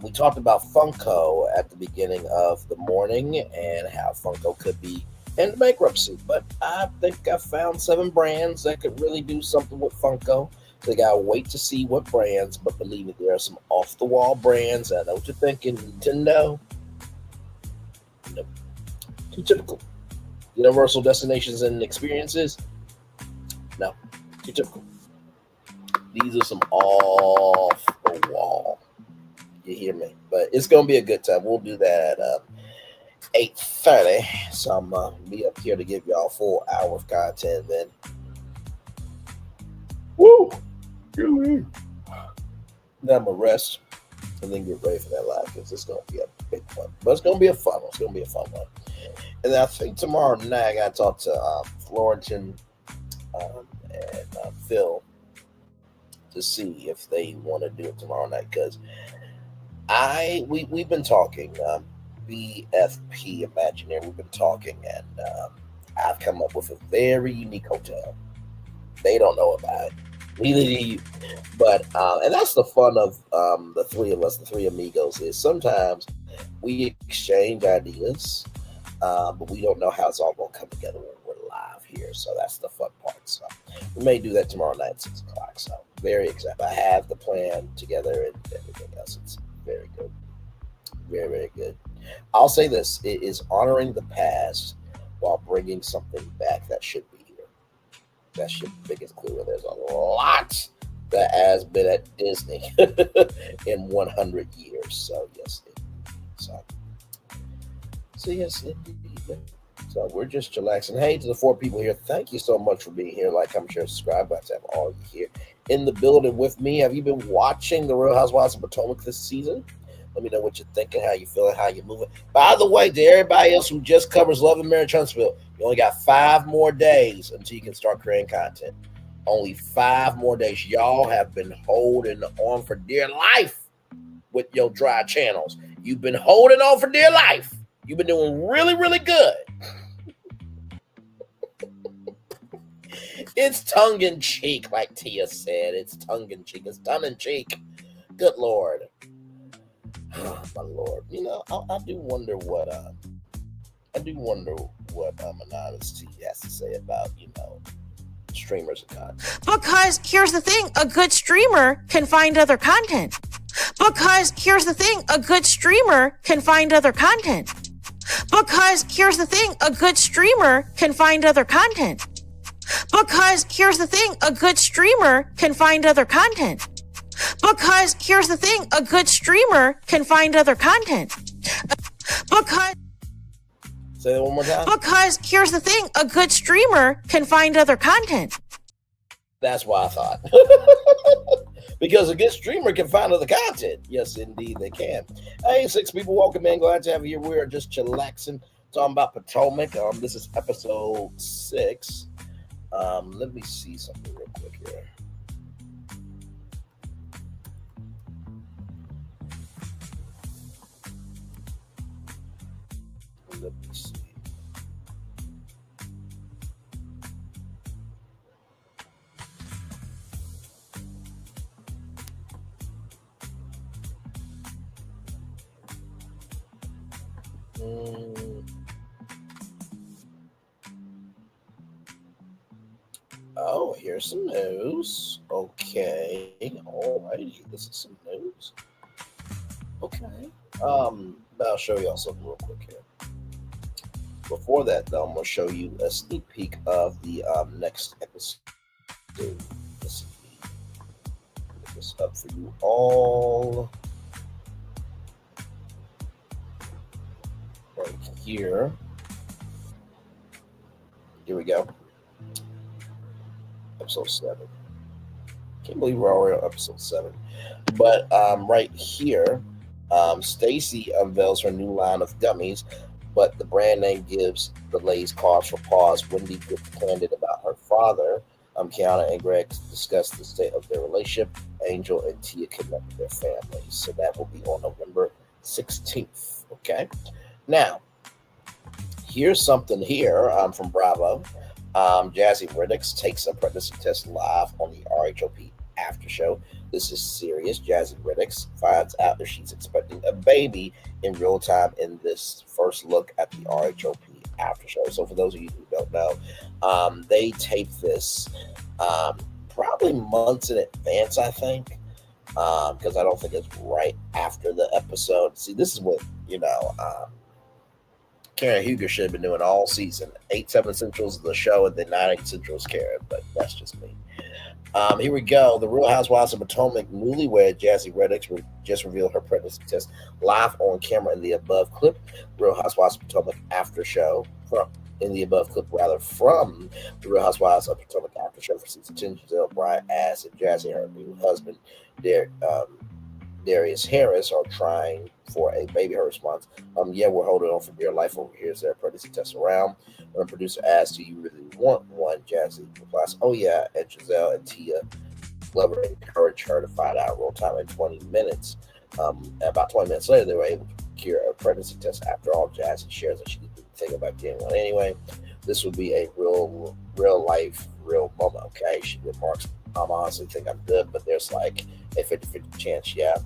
We talked about Funko at the beginning of the morning and how Funko could be in bankruptcy, but I think I found 7 brands that could really do something with Funko. So they gotta wait to see what brands, but believe me, there are some off-the-wall brands. I know what you're thinking, Nintendo. Nope. Too typical. Universal destinations and experiences. No, too typical. These are some off-the-wall. You hear me? But it's gonna be a good time. We'll do that at 8:30, so I'm be up here to give y'all a full hour of content then. Woo! Then I'm gonna rest and then get ready for that live because it's gonna be a big one. But it's gonna be a fun one. It's gonna be a fun one. And then I think tomorrow night I gotta talk to Florentine and Phil to see if they want to do it tomorrow night because we've been talking. BFP Imagineer, we've been talking, and I've come up with a very unique hotel. They don't know about it, neither do you. But and that's the fun of the three of us, the three amigos, is sometimes we exchange ideas, but we don't know how it's all going to come together when we're live. here. So that's the fun part. So we may do that tomorrow night at 6 o'clock. So very excited. I have the plan together and everything else. It's very good. Very, very good. I'll say this. It is honoring the past while bringing something back that should be here. That should be the biggest clue. There's a lot that has been at Disney in 100 years. So, yes. So yes, indeed. So we're just chillaxing. Hey, to the 4 people here, thank you so much for being here. Like, comment, share, subscribe. Glad to have all of you here in the building with me. Have you been watching The Real Housewives of Potomac this season? Let me know what you're thinking, how you feeling, how you're moving. By the way, to everybody else who just covers Love and Marriage Huntsville, you only got 5 more days until you can start creating content. Only 5 more days. Y'all have been holding on for dear life with your dry channels. You've been holding on for dear life. You've been doing really, really good. It's tongue-in-cheek, like Tia said. It's tongue-in-cheek. It's tongue-in-cheek. Good Lord. Oh, my Lord. You know, I do wonder what Anonymous T has to say about, streamers and content. Because here's the thing, a good streamer can find other content. Because here's the thing, a good streamer can find other content. Because here's the thing, a good streamer can find other content. Because here's the thing, a good streamer can find other content. Because here's the thing, a good streamer can find other content. Because say that one more time. Because here's the thing, a good streamer can find other content. That's why I thought. Because a good streamer can find other content. Yes, indeed, they can. Hey, 6 people, welcome in. Glad to have you here. We are just chillaxing, talking about Potomac. This is episode 6. Let me see something real quick here. Let me see. Oh, here's some news. Okay. Alrighty. This is some news. Okay. But I'll show y'all something real quick here. Before that, though, I'm going to show you a sneak peek of the next episode. Let's see. Put this up for you all. Right here. Here we go. Episode 7. Can't believe we're already on episode 7. But right here, Stacy unveils her new line of gummies, but the brand name gives the ladies cause for pause. Wendy gets candid about her father. Kiana and Greg discuss the state of their relationship. Angel and Tia connect with their families. So that will be on November 16th. Okay. Now, here's something here from Bravo. Jazzy Riddick takes a pregnancy test live on the RHOP after show. This is serious. Jazzy Riddick finds out that she's expecting a baby in real time in this first look at the RHOP after show. So for those of you who don't know, they tape this probably months in advance, I think, because I don't think it's right after the episode. See, this is what, Karen Huger should have been doing all season. 8/7 Central's the show, and then 9/8 Central's Karen, but that's just me. Here we go. The Real Housewives of Potomac newlywed Jazzy Riddick just revealed her pregnancy test live on camera in the above clip. Real Housewives of Potomac after show from the Real Housewives of Potomac after show for season 10. Giselle Bryant asked if Jazzy and her new husband, Darius Harris, are trying for a baby. Her response, yeah, we're holding on for dear life over here. Is there a pregnancy test around? When the producer asks, do you really want one? Jazzy replies, oh yeah. And Giselle and Tia Glover encouraged her to find out real time in 20 minutes. About 20 minutes later, they were able to procure a pregnancy test. After all, Jazzy shares that she didn't think about getting one anyway. This would be a real life, real moment, okay? She remarks, I honestly think I'm good, but there's like a 50-50 chance, yeah.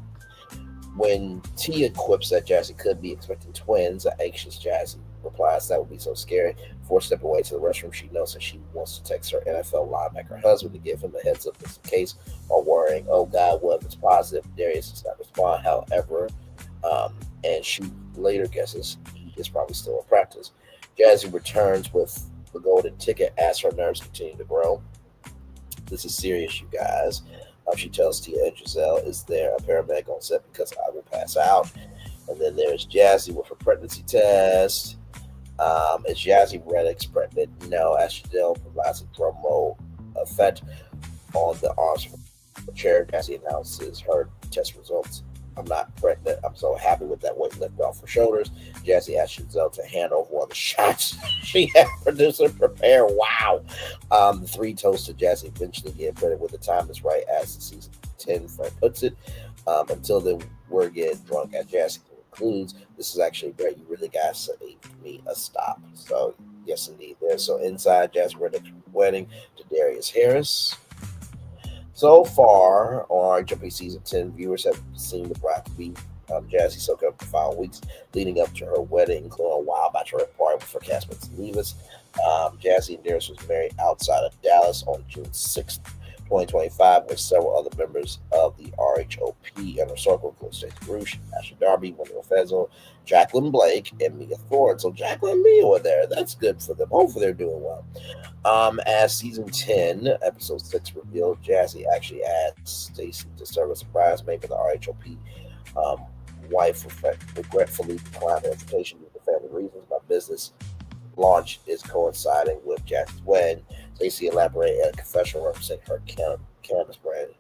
When Tia quips that Jazzy could be expecting twins, an anxious Jazzy replies, "That would be so scary." Before stepping away to the restroom, she notes that she wants to text her NFL linebacker husband to give him a heads up just in case, while worrying, "Oh God, what if it's positive?" Darius does not respond, however, and she later guesses he is probably still in practice. Jazzy returns with the golden ticket as her nerves continue to grow. "This is serious, you guys." She tells Tia and Giselle, "Is there a paramedic on set because I will pass out?" And then there's Jazzy with her pregnancy test. Is Jazzy Reddick's pregnant? No, as Giselle provides a drum roll effect on the arms of the chair. Jazzy announces her test results. "I'm not pregnant. I'm so happy with that weight lifted off her shoulders." Jazzy asks Giselle to hand over one of the shots she had producer prepare. Wow. The three toast to Jazzy, eventually getting credit with the time is right, as the season 10 friend puts it. Until then, we're getting drunk, as Jazzy concludes. "This is actually great. You really guys saved me a stop." So, yes, indeed. There's so inside Jazzy Reddick's wedding to Darius Harris. So far on RHOP season 10, viewers have seen the bride-to-be Jazzy soak up the final weeks leading up to her wedding, including a wild bachelorette party with her castmates and Levis. Jazzy and Darius was married outside of Dallas on June 6th, 2025, with several other members of the RHOP inner circle, including Stacey Bruce, Ashley Darby, Wendell Fezzo, Jacqueline Blake, and Mia Thorne. So Jacqueline and Mia were there. That's good for them. Hopefully they're doing well. As season 10, episode 6 revealed, Jazzy actually asked Stacey to serve a surprise, making the RHOP wife regretfully declined the invitation due to family reasons. "My business launch is coinciding with Jazzy's wedding." Stacey elaborated at a confessional representing her cannabis brand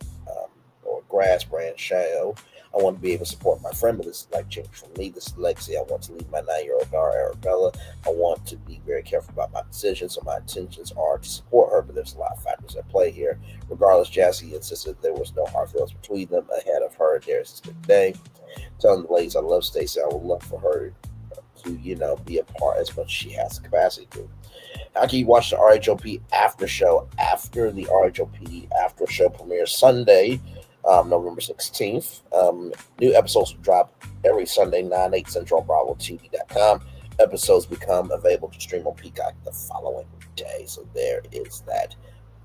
or grass brand, Shayo. "I want to be able to support my friend, but this is life change for me. This is legacy. I want to leave my 9-year-old daughter, Arabella. I want to be very careful about my decisions, so my intentions are to support her, but there's a lot of factors at play here." Regardless, Jazzy insisted there was no hard feelings between them ahead of her and Darius' good day. Telling the ladies, "I love Stacey. I would love for her to, be a part as much as she has the capacity to." How can you watch the RHOP after show after the RHOP after show premieres Sunday, November 16th? New episodes will drop every Sunday, 9/8 Central on BravoTV.com. Episodes become available to stream on Peacock the following day. So there is that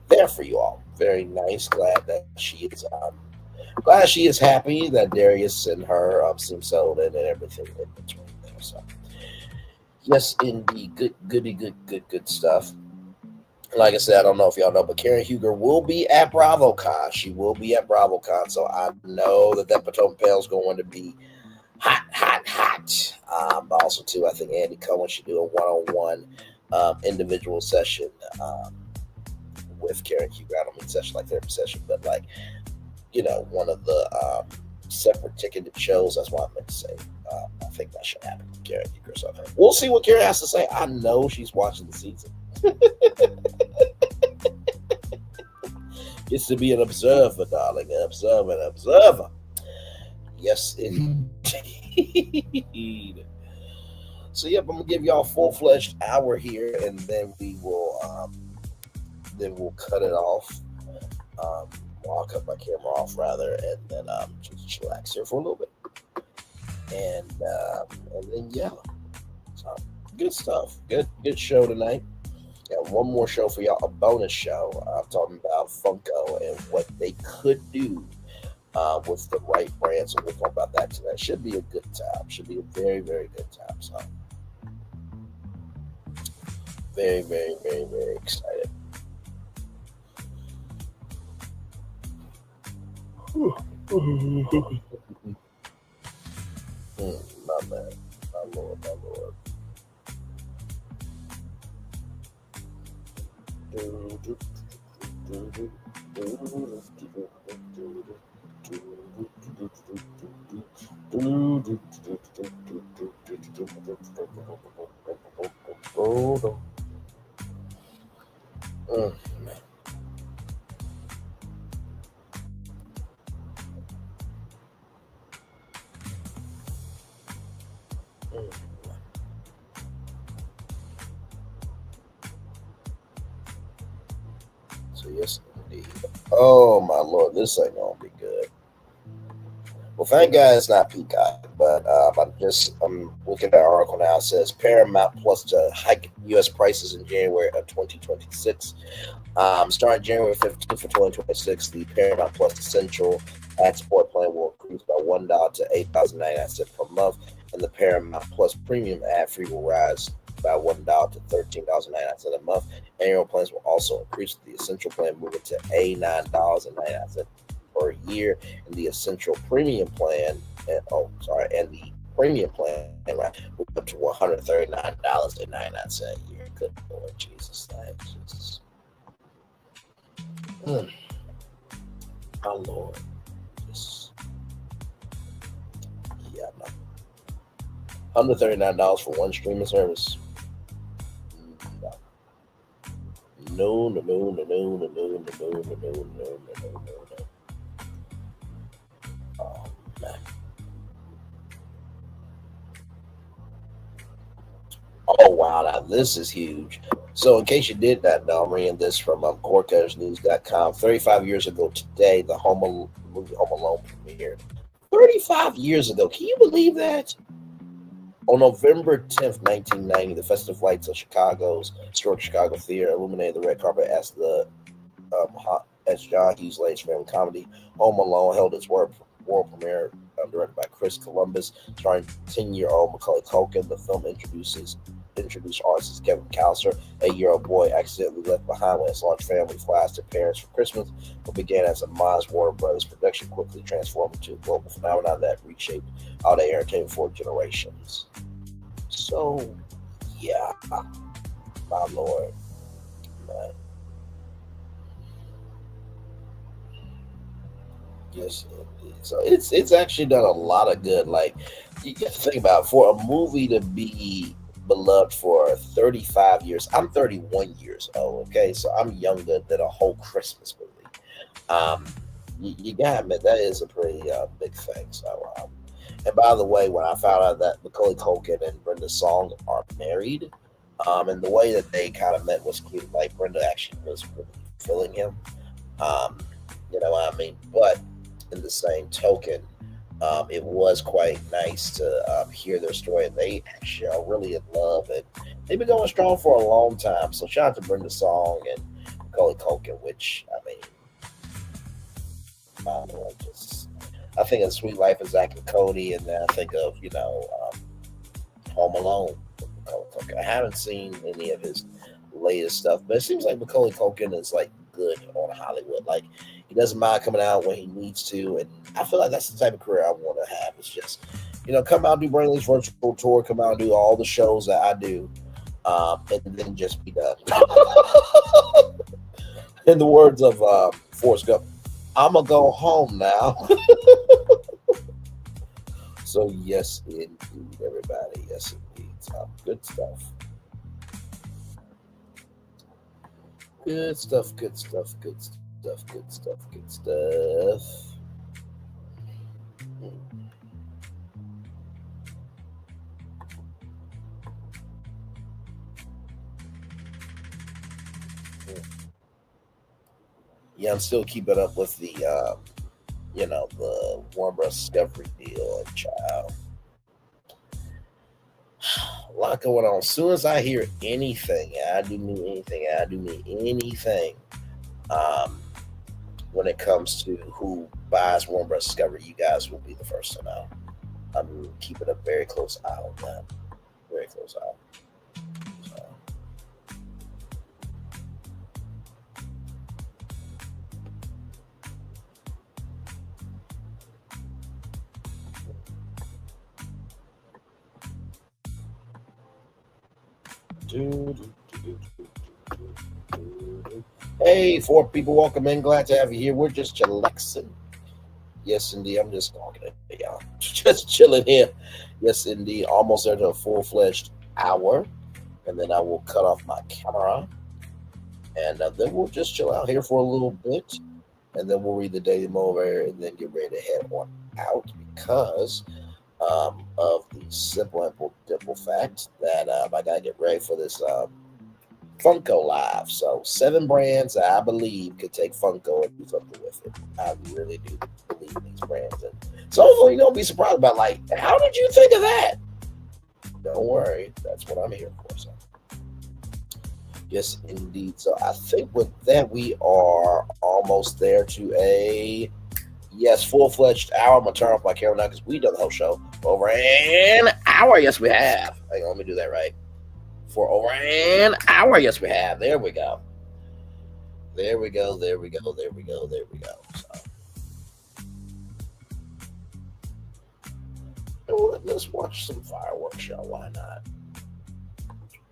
there for you all. Very nice. Glad she is happy that Darius and her seem settled in and everything in between there. So yes, indeed. Good stuff. Like I said, I don't know if y'all know, but Karen Huger will be at BravoCon. She will be at BravoCon. So I know that Potomac panel is going to be hot. But also, too, I think Andy Cohen should do a one-on-one individual session with Karen Huger. I don't mean session like therapy session, but like, one of the separate ticketed shows. That's what I meant to say. I think that should happen to Karen Huger. So we'll see what Karen has to say. I know she's watching the season. Gets to be an observer, darling. An observer. Yes, indeed. So, yep, I'm gonna give y'all a full-fledged hour here, and then we'll cut it off. I'll cut my camera off rather, and then just chillax here for a little bit, and then yeah, so good stuff. Good show tonight. Got one more show for y'all, a bonus show. I'm talking about Funko and what they could do with the right brand. So we'll talk about that tonight. Should be a good time. Should be a very, very good time. So very, very, very, very excited. My man, my Lord. So yes, indeed. Oh my Lord, this ain't gonna be good. Well, thank God it's not Peacock, but I'm looking at an article now. It says Paramount Plus to hike U.S. prices in January of 2026. Starting January 15th for 2026, the Paramount Plus Essential ad support plan will increase by $1 to $8.99 per month, and the Paramount Plus Premium ad free will rise by $1 to $13.99 a month. Annual plans will also increase, with the Essential plan moving to $89.99 per year, and the Essential Premium plan, and the Premium plan will up to $139.99 a year. Good Lord Jesus, thank Jesus. My Lord. Just, yeah, no. $139 for one streaming service. No, no, no, no, no, no, no, no, no, no, no, no, no, no, no. Oh, man. Oh, wow. Now, this is huge. So, in case you did not know, I'm reading this from CourtCuttersNews.com. 35 years ago today, the movie Home Alone premiered. 35 years ago. Can you believe that? On November 10th, 1990, the festive lights of Chicago's historic Chicago Theater illuminated the red carpet as John Hughes' latest family comedy, Home Alone, held its world premiere, directed by Chris Columbus, starring 10-year-old Macaulay Culkin. The film introduced artist Kevin McAllister, a 8-year-old boy accidentally left behind when his large family flies to Paris for Christmas. What began as a modest Warner Brothers production quickly transformed into a global phenomenon that reshaped holiday entertainment for generations. So, yeah, my Lord, man. Yes, indeed. So it's actually done a lot of good. Like, you got to think about it, for a movie to be beloved for 35 years. I'm 31 years old. Okay, so I'm younger than a whole Christmas movie. Um, you got to admit that is a pretty big thing. So, and by the way, when I found out that Macaulay Culkin and Brenda Song are married, and the way that they kind of met was cute. Like, Brenda actually was really feeling him. Um, you know what I mean? But in the same token, it was quite nice to hear their story. They actually are really in love, and they've been going strong for a long time. So shout out to Brenda Song and Macaulay Culkin, which, I mean, I think of Sweet Life of Zach and Cody, and then I think of, Home Alone with Macaulay Culkin. I haven't seen any of his latest stuff, but it seems like Macaulay Culkin is like good on Hollywood. Like, he doesn't mind coming out when he needs to, and I feel like that's the type of career I want to have. It's just, come out, do Brainley's virtual tour, come out and do all the shows that I do, and then just be done. In the words of Forrest Gump, I'm gonna go home now. So yes, indeed, everybody. Yes, indeed. Good stuff. Good stuff. Good stuff. Good stuff. Good stuff. Good stuff. Yeah, I'm still keeping up with the, the Warner Bros. Discovery deal, and child. A lot going on. As soon as I hear anything, I do mean anything, when it comes to who buys Warner Bros. Discovery, you guys will be the first to know. I'm keeping a very close eye on that. Very close eye. So. Hey, 4 people, welcome in. Glad to have you here. We're just chillaxing. Yes, indeed. I'm just talking to y'all. Just chilling here. Yes, indeed. Almost there to a full-fledged hour. And then I will cut off my camera. And then we'll just chill out here for a little bit. And then we'll read the Daily Mover and then get ready to head on out because of the simple fact that I got to get ready for this Funko Live. So 7 brands I believe could take Funko and do something with it. I really do believe these brands. And so hopefully you're gonna be surprised about like, how did you think of that? Don't worry, that's what I'm here for. So yes, indeed. So I think with that we are almost there to a full-fledged hour. I'm gonna turn off my camera now because we done the whole show for over an hour. Yes, we have. Hang on, let me do that right. For over an hour. Yes, we have. There we go. There we go. There we go. There we go. There we go. So let's watch some fireworks, y'all. Why not?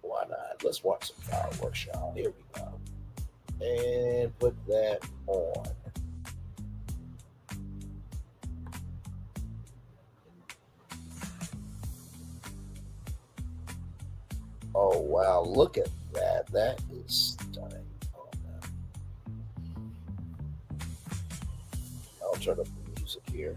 Why not? Let's watch some fireworks, y'all. Here we go. And put that on. Oh, wow. Look at that. That is stunning. Oh, man. I'll turn up the music here.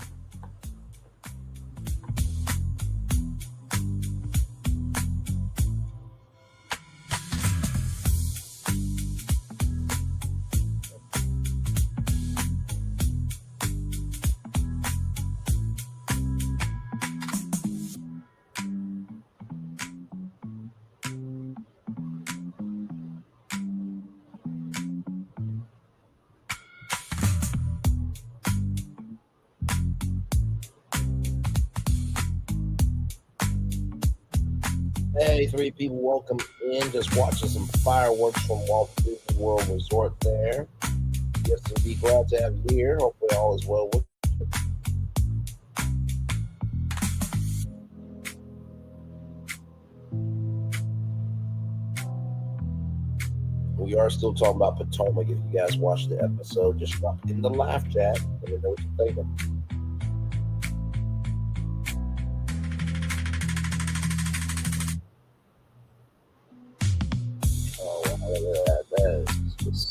Hey, 3 people, welcome in. Just watching some fireworks from Walt Disney World Resort there. Yes, indeed, glad to have you here. Hopefully all is well with you. We are still talking about Potomac. If you guys watched the episode, just drop it in the live chat. Let me know what you're thinking. That is just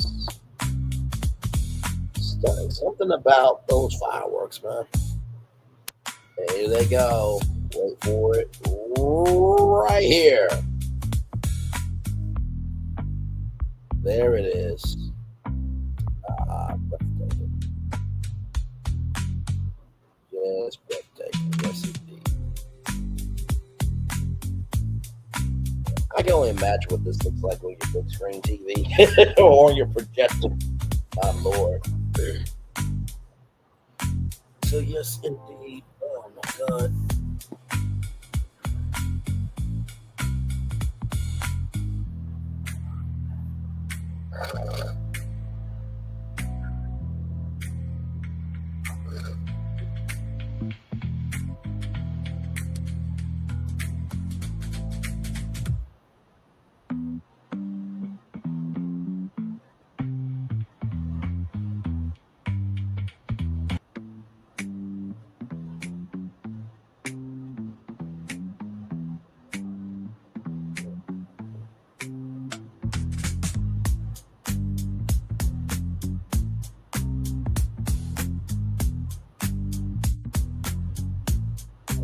stunning. Something about those fireworks, man. Here they go. Wait for it. Right here. There it is. Breathtaking. Yes, breathtaking. Yes, indeed. I can only imagine what this looks like on your big screen TV or on your projector. My Lord. So yes, indeed. Oh my God.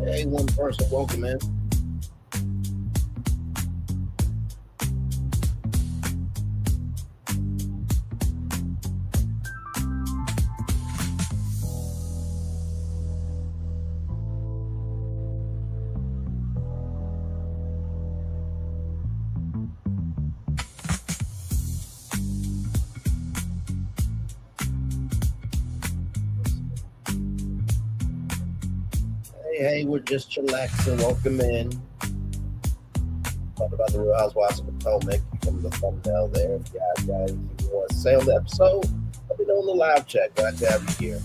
Hey, one person, welcome in. Hey, we're just chillaxing. Welcome in. Talk about the Real Housewives of Potomac from the thumbnail there. If you guys got anything you want to say on the episode, let me know in the live chat. Glad to have you here.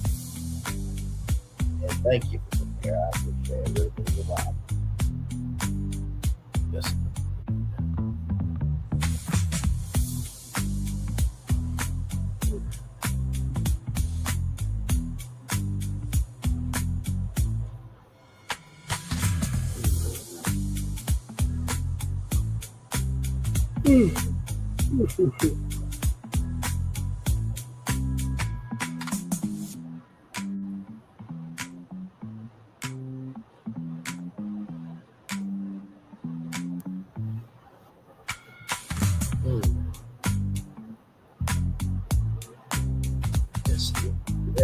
And thank you for being here. I appreciate it. Really means a lot. Yes.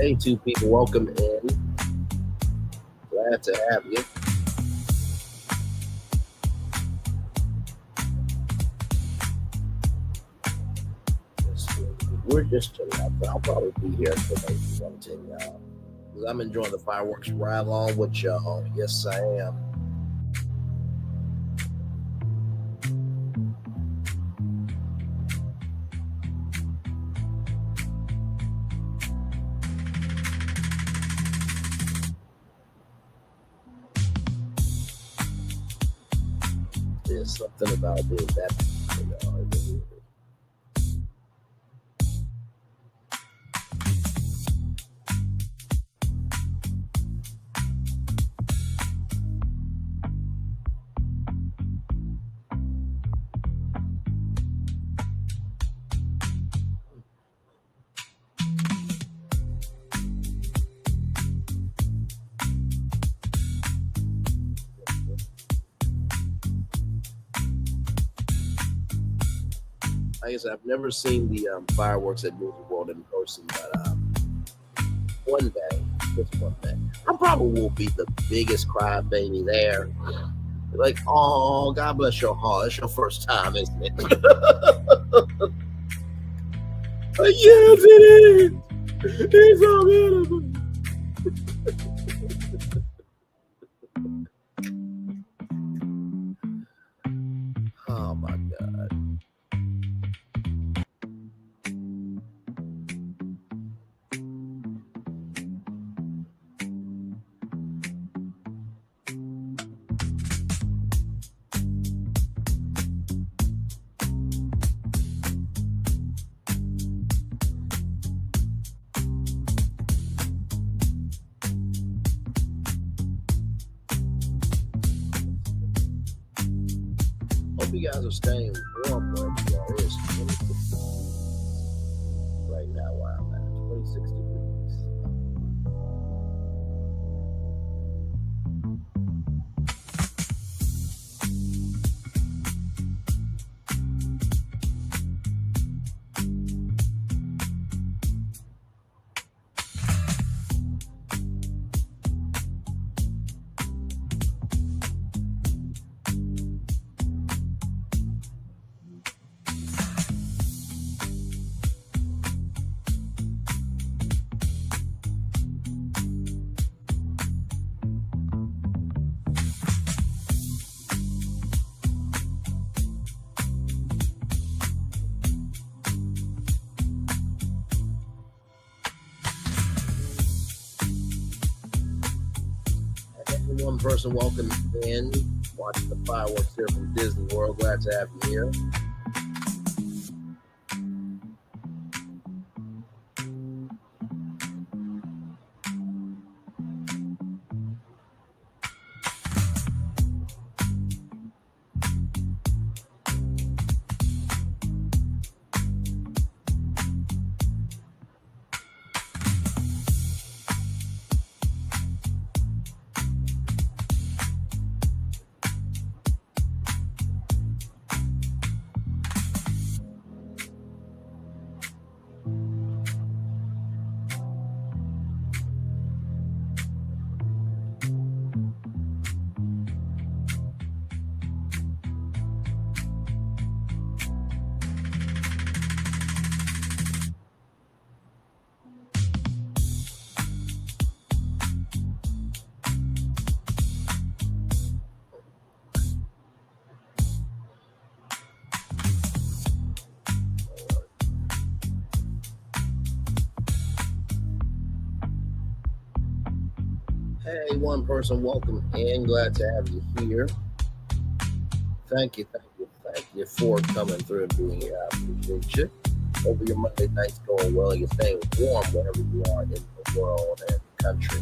Hey, two people, welcome in. Glad to have you. We're just chilling out. I'll probably be here until maybe 1:10, y'all. Because I'm enjoying the fireworks right along with y'all. Yes, I am. There's something about doing that. I guess I've never seen the fireworks at Disney World in person, but one day, just one day, I probably will be the biggest crybaby there. Like, oh, God bless your heart. It's your first time, isn't it? Yes, it is. It's so beautiful. Oh, my God. Hope you guys are staying warm where you are. It's 26 right now where I'm at. 26 degrees. One person welcome in, watching the fireworks here from Disney World. Glad to have you here. Hey, one person, welcome in. Glad to have you here. Thank you for coming through and being here. I appreciate you. Hope your Monday night's going well. You're staying warm wherever you are in the world and the country.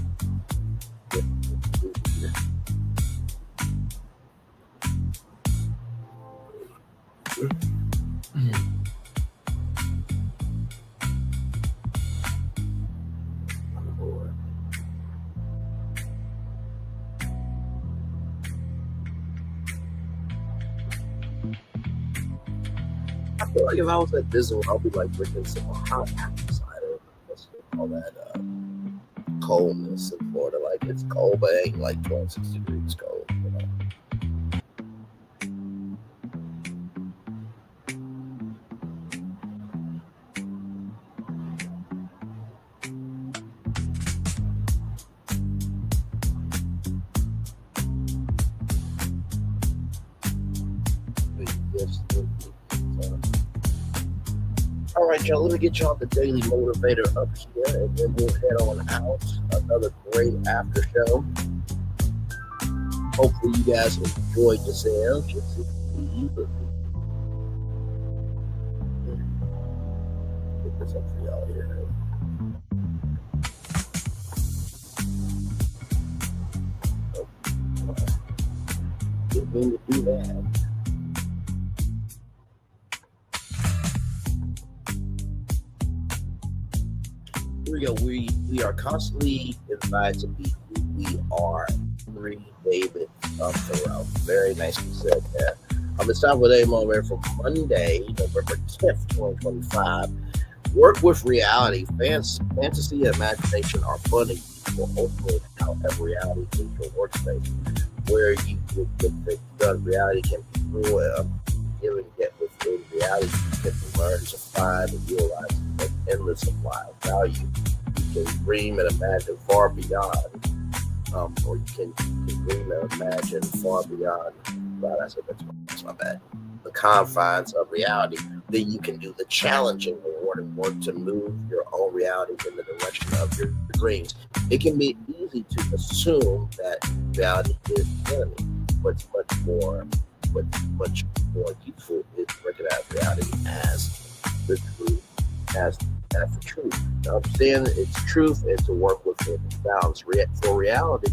I feel like if I was at Disney, I'll be like drinking some hot apple cider. all that coldness in Florida. Like it's cold, but it ain't like 26 degrees cold. You know? All right, y'all, let me get y'all the Daily Motivator up here, and then we'll head on out. Another great after show. Hopefully you guys enjoyed yourselves. Get this up for y'all here. Didn't mean to do that. Here we go. We are constantly invited to be who we are. Henry David Thoreau. Very nicely said there. It's time for Daily Motivator for Monday, November 10th, 2025. Work with reality. Fantasy and imagination are funny for ultimately however reality is your workspace. Where you get things done, reality can be cruel. Given yet within reality, you can learn to find and realize an endless supply of value. You can dream and imagine far beyond, or you can dream and imagine far beyond. Wow, that's my bad. The confines of reality. Then you can do the challenging, rewarding work to move your own reality in the direction of your dreams. It can be easy to assume that reality is the enemy. What's much more useful is to recognize reality as the truth, as the truth. To understand its truth and to work within its bounds. For reality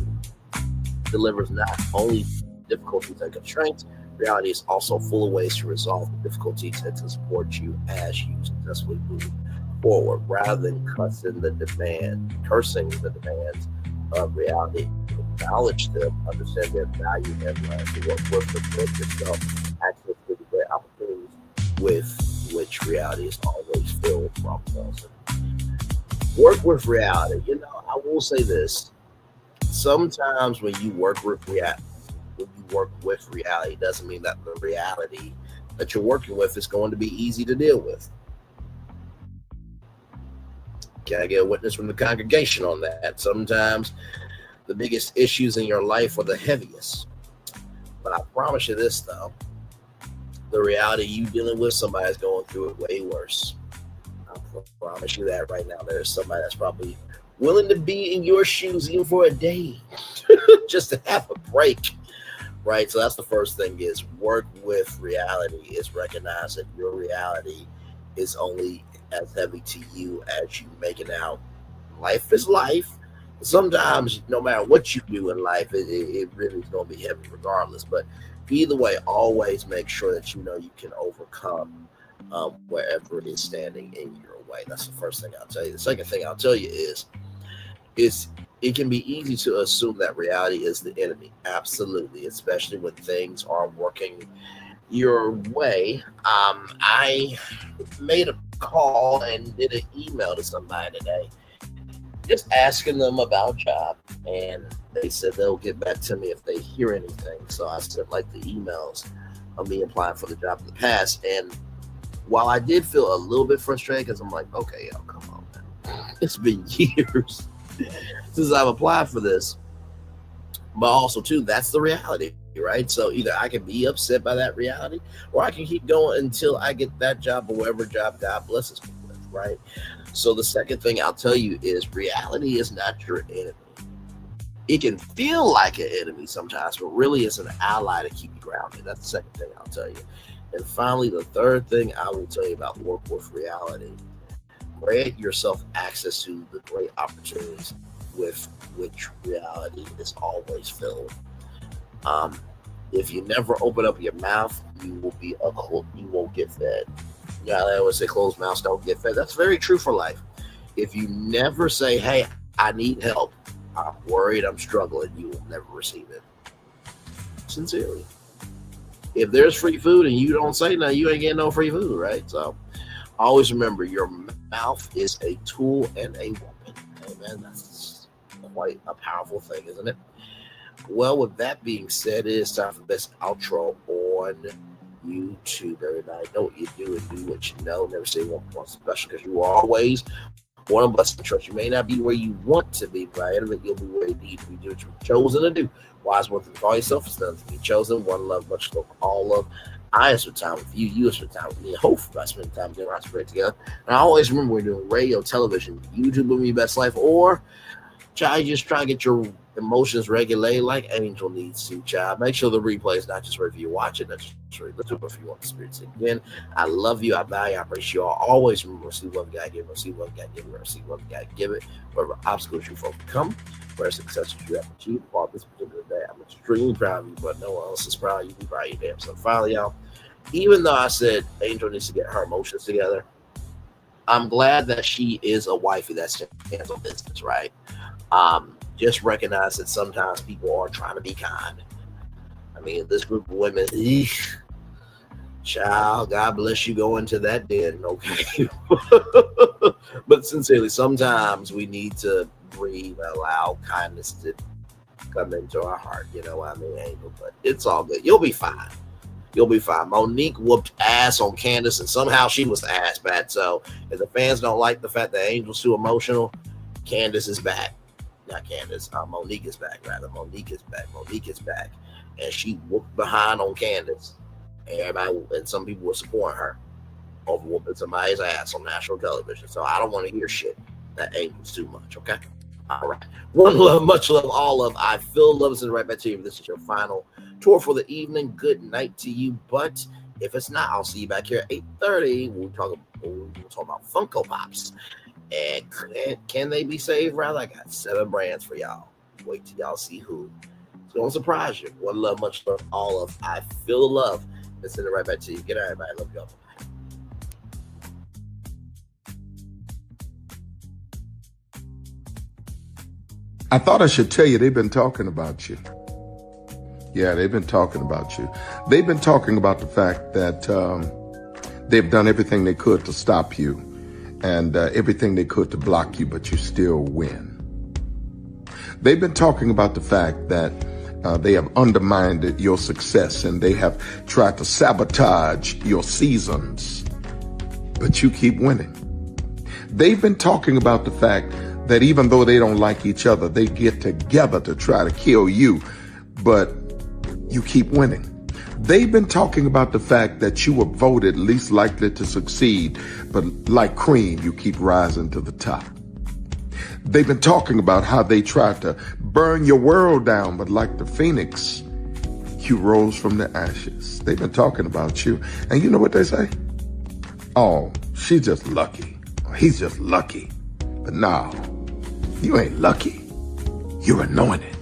delivers not only difficulties and constraints, reality is also full of ways to resolve the difficulties and to support you as you successfully move forward. Rather than cursing the demands of reality, acknowledge them, understand their value, and learn to work with them, with yourself, access to the great opportunities with which reality is always filled from us. Work with reality. I will say this. Sometimes when you work with reality, it doesn't mean that the reality that you're working with is going to be easy to deal with. Can I get a witness from the congregation on that? Sometimes the biggest issues in your life are the heaviest. But I promise you this, though. The reality you dealing with, somebody's going through it way worse. I promise you that right now. There's somebody that's probably willing to be in your shoes even for a day. Just to have a break. Right? So that's the first thing is work with reality, is recognize that your reality is only as heavy to you as you make it out. Life is life. Sometimes, no matter what you do in life, it really is going to be heavy regardless. But either way, always make sure that you know you can overcome wherever it is standing in your way. That's the first thing I'll tell you. The second thing I'll tell you is it can be easy to assume that reality is the enemy. Absolutely, especially when things are working your way. I made a call and did an email to somebody today, just asking them about a job, and they said they'll get back to me if they hear anything. So I sent the emails of me applying for the job in the past, and while I did feel a little bit frustrated because I'm like, okay, yo, come on, man. It's been years since I've applied for this, but also too, that's the reality, right? So either I can be upset by that reality, or I can keep going until I get that job or whatever job God blesses me with, right? So the second thing I'll tell you is reality is not your enemy. It can feel like an enemy sometimes, but really it's an ally to keep you grounded. That's the second thing I'll tell you. And finally, the third thing I will tell you about work with reality. Grant yourself access to the great opportunities with which reality is always filled. If you never open up your mouth, you won't get fed. Yeah, I always say closed mouths don't get fed. That's very true for life. If you never say, hey, I need help, I'm worried, I'm struggling, you will never receive it. Sincerely. If there's free food and you don't say no, you ain't getting no free food, right? So always remember your mouth is a tool and a weapon. Amen. That's quite a powerful thing, isn't it? Well, with that being said, it is time for the best outro on YouTube. Everybody know what you do and do what you know. Never say one more special, because you are always one of us. Trust, you may not be where you want to be, but you'll be where you need to be. Do what you're chosen to do. Wise one thing to call yourself is none to be chosen. One love, much love, all love. I spend time with you. You spend time with me. Hopefully, I spend time together. I spread together. And I always remember we're doing radio, television, YouTube, Living Your Best Life, or just try to get your emotions regulated like Angel needs to, child. Make sure the replay is not just where you watch it, not just where you listen, but if you want the spirit to again. I love you. I value you. I appreciate you all. Always remember, see what God give, see what God give, see what God give it. Whatever obstacles you folks come, whatever successes you have achieved for this particular day, I'm extremely proud of you, but no one else is proud of you. Be proud of your damn self. Finally, y'all, even though I said Angel needs to get her emotions together, I'm glad that she is a wifey that stands on business, right? Just recognize that sometimes people are trying to be kind. I mean, this group of women, child, God bless you going to that den, okay? But sincerely, sometimes we need to breathe, allow kindness to come into our heart. You know what I mean, Angel? But it's all good. You'll be fine. You'll be fine. Monique whooped ass on Candace, and somehow she was the ass bad. So if the fans don't like the fact that Angel's too emotional, Candace is back. Not Candace. Monique is back, rather. Monique is back. And she whooped behind on Candace. And some people were supporting her over whooping somebody's ass on national television. So I don't want to hear shit that Angel's too much, okay? All right. One love, much love, all love. I feel love is right back to you. If this is your final tour for the evening, good night to you. But if it's not, I'll see you back here at 8:30. We'll talk about Funko Pops. And can they be saved? Rather, I got 7 brands for y'all. Wait till y'all see who. It's going to surprise you. One love, much love, all of. I feel love. Let's send it right back to you. Good night, everybody. Love y'all. I thought I should tell you they've been talking about you. Yeah, they've been talking about you. They've been talking about the fact that they've done everything they could to stop you. And everything they could to block you, but you still win. They've been talking about the fact that they have undermined your success and they have tried to sabotage your seasons, but you keep winning. They've been talking about the fact that even though they don't like each other, they get together to try to kill you, but you keep winning. They've been talking about the fact that you were voted least likely to succeed, but like cream, you keep rising to the top. They've been talking about how they tried to burn your world down, but like the phoenix, you rose from the ashes. They've been talking about you. And you know what they say? Oh, she's just lucky. He's just lucky. But no, you ain't lucky. You're anointed.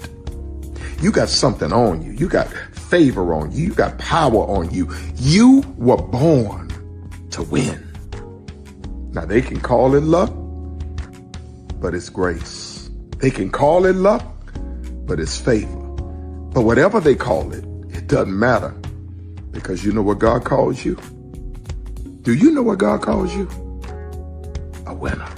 You got something on you. You got favor on you. You got power on you. You were born to win. Now they can call it luck, but it's grace. They can call it luck, but it's favor. But whatever they call it, it doesn't matter, because you know what God calls you? Do you know what God calls you? A winner.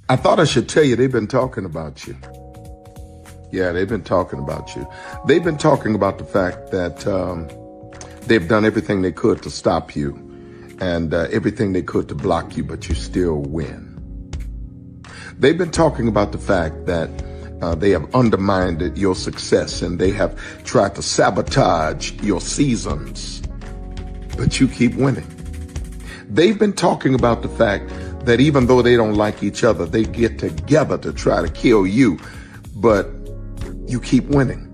I thought I should tell you they've been talking about you. Yeah, they've been talking about you. They've been talking about the fact that they've done everything they could to stop you and everything they could to block you, but you still win. They've been talking about the fact that they have undermined your success and they have tried to sabotage your seasons, but you keep winning. They've been talking about the fact that even though they don't like each other, they get together to try to kill you, but you keep winning.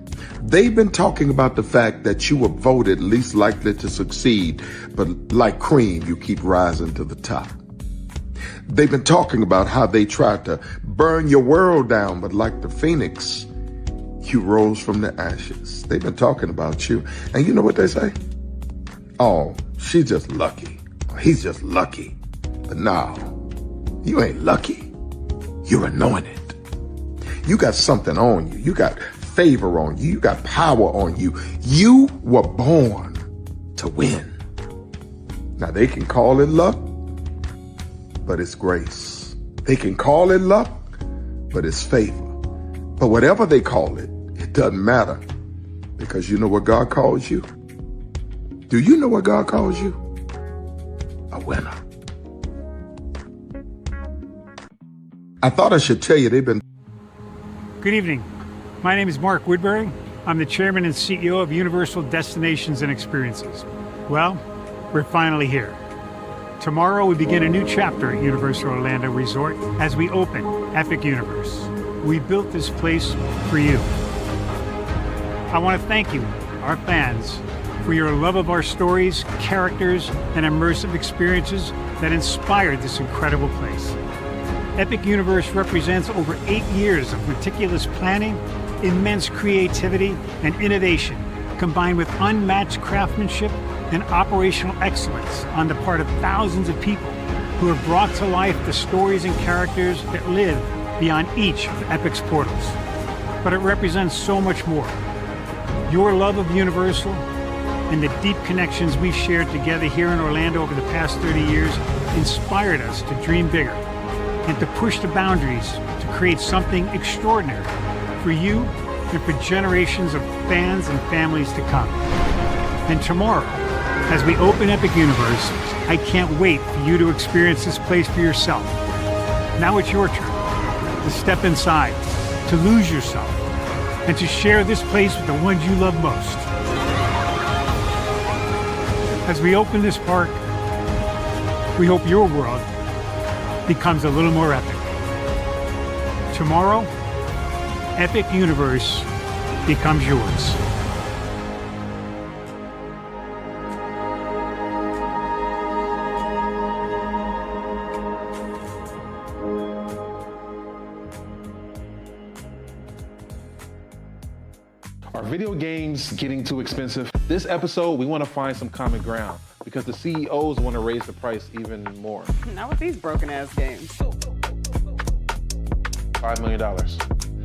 They've been talking about the fact that you were voted least likely to succeed, but like cream, you keep rising to the top. They've been talking about how they tried to burn your world down, but like the phoenix, you rose from the ashes. They've been talking about you. And you know what they say? Oh, she's just lucky. He's just lucky. But no, you ain't lucky. You're anointed. You got something on you. You got favor on you. You got power on you. You were born to win. Now, they can call it luck, but it's grace. They can call it luck, but it's favor. But whatever they call it, it doesn't matter, because you know what God calls you? Do you know what God calls you? A winner. I thought I should tell you they've been... Good evening. My name is Mark Woodbury. I'm the chairman and CEO of Universal Destinations and Experiences. Well, we're finally here. Tomorrow we begin a new chapter at Universal Orlando Resort as we open Epic Universe. We built this place for you. I want to thank you, our fans, for your love of our stories, characters, and immersive experiences that inspired this incredible place. Epic Universe represents over 8 years of meticulous planning, immense creativity, and innovation, combined with unmatched craftsmanship and operational excellence on the part of thousands of people who have brought to life the stories and characters that live beyond each of Epic's portals. But it represents so much more. Your love of Universal and the deep connections we've shared together here in Orlando over the past 30 years inspired us to dream bigger and to push the boundaries to create something extraordinary for you and for generations of fans and families to come. And tomorrow, as we open Epic Universe, I can't wait for you to experience this place for yourself. Now it's your turn to step inside, to lose yourself, and to share this place with the ones you love most. As we open this park, we hope your world becomes a little more epic. Tomorrow, Epic Universe becomes yours. Are video games getting too expensive? This episode, we want to find some common ground because the CEOs want to raise the price even more. Not with these broken-ass games. $5 million.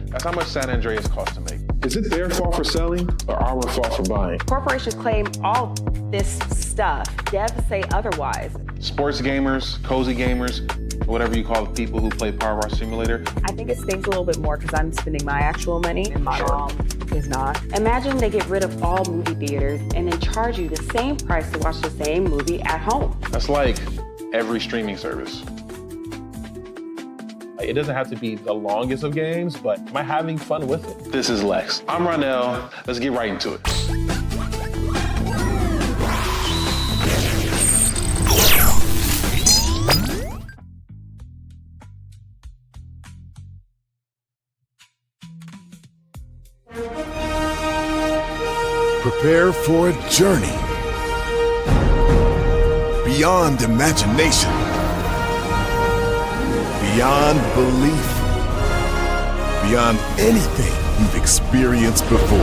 That's how much San Andreas costs to make. Is it their fault for selling or our fault for buying? Corporations claim all this stuff. Devs say otherwise. Sports gamers, cozy gamers, whatever you call the people who play Power Wash Simulator. I think it stings a little bit more because I'm spending my actual money and my mom is not. Imagine they get rid of all movie theaters and then charge you the same price to watch the same movie at home. That's like every streaming service. It doesn't have to be the longest of games, but am I having fun with it? This is Lex. I'm Ronell. Let's get right into it. Prepare for a journey beyond imagination, beyond belief, beyond anything you've experienced before.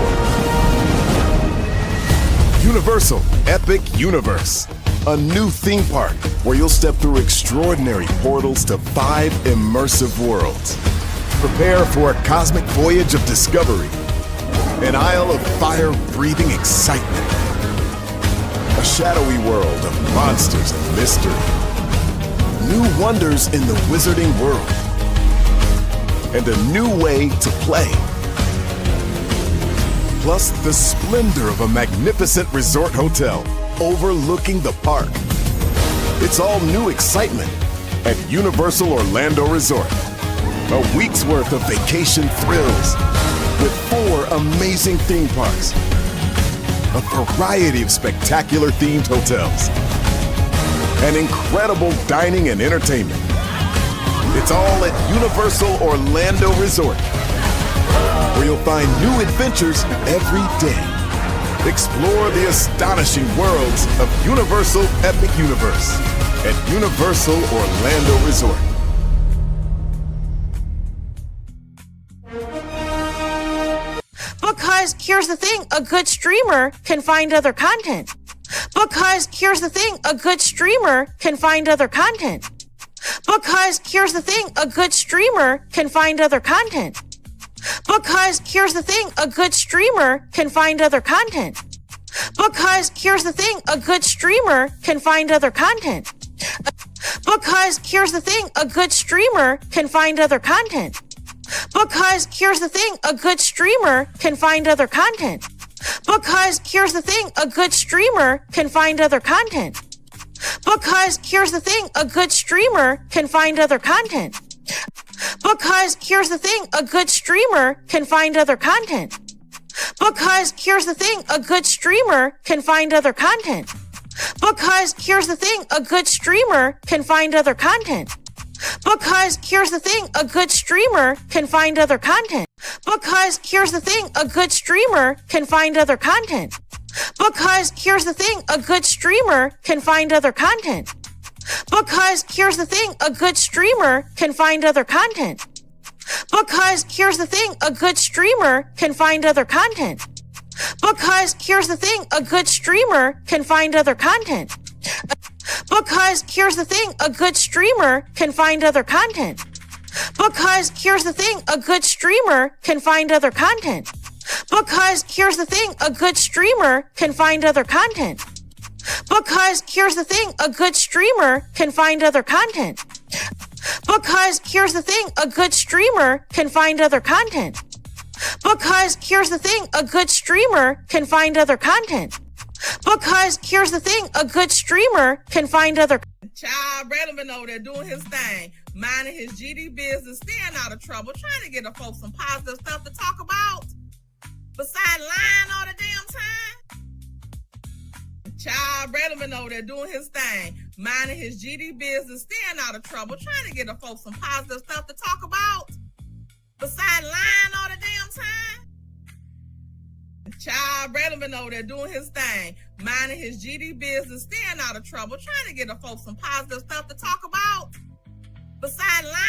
Universal Epic Universe, a new theme park where you'll step through extraordinary portals to 5 immersive worlds. Prepare for a cosmic voyage of discovery, an isle of fire-breathing excitement, a shadowy world of monsters and mystery, new wonders in the wizarding world, and a new way to play. Plus the splendor of a magnificent resort hotel overlooking the park. It's all new excitement at Universal Orlando Resort. A week's worth of vacation thrills with 4 amazing theme parks, a variety of spectacular themed hotels, and incredible dining and entertainment. It's all at Universal Orlando Resort, where you'll find new adventures every day. Explore the astonishing worlds of Universal Epic Universe at Universal Orlando Resort. Because here's the thing, a good streamer can find other content. Because here's the thing, a good streamer can find other content. Because here's the thing, a good streamer can find other content. Because here's the thing, a good streamer can find other content. Because here's the thing, a good streamer can find other content. Because here's the thing, a good streamer can find other content. Because here's the thing, a good streamer can find other content. Because here's the thing, a good streamer can find other content. Because here's the thing, a good streamer can find other content. Because here's the thing, a good streamer can find other content. Because here's the thing, a good streamer can find other content. Because here's the thing, a good streamer can find other content. Because here's the thing, a good streamer can find other content. Because here's the thing, a good streamer can find other content. Because here's the thing, a good streamer can find other content. Because here's the thing, a good streamer can find other content. Because here's the thing, a good streamer can find other content. Because here's the thing, a good streamer can find other content. Because here's the thing, a good streamer can find other content. Because here's the thing, a good streamer can find other content. Because here's the thing, a good streamer can find other content. Because here's the thing, a good streamer can find other content. Because here's the thing, a good streamer can find other content. Because here's the thing, a good streamer can find other content. Because here's the thing, a good streamer can find other. Child Bradley over there doing his thing, minding his GD business, staying out of trouble, trying to get the folks some positive stuff to talk about. Besides lying all the damn time. Child Bradley over there doing his thing, minding his GD business, staying out of trouble, trying to get the folks some positive stuff to talk about. Besides lying all the damn time. Child Bradley over there doing his thing, minding his GD business, staying out of trouble, trying to get the folks some positive stuff to talk about. Besides lying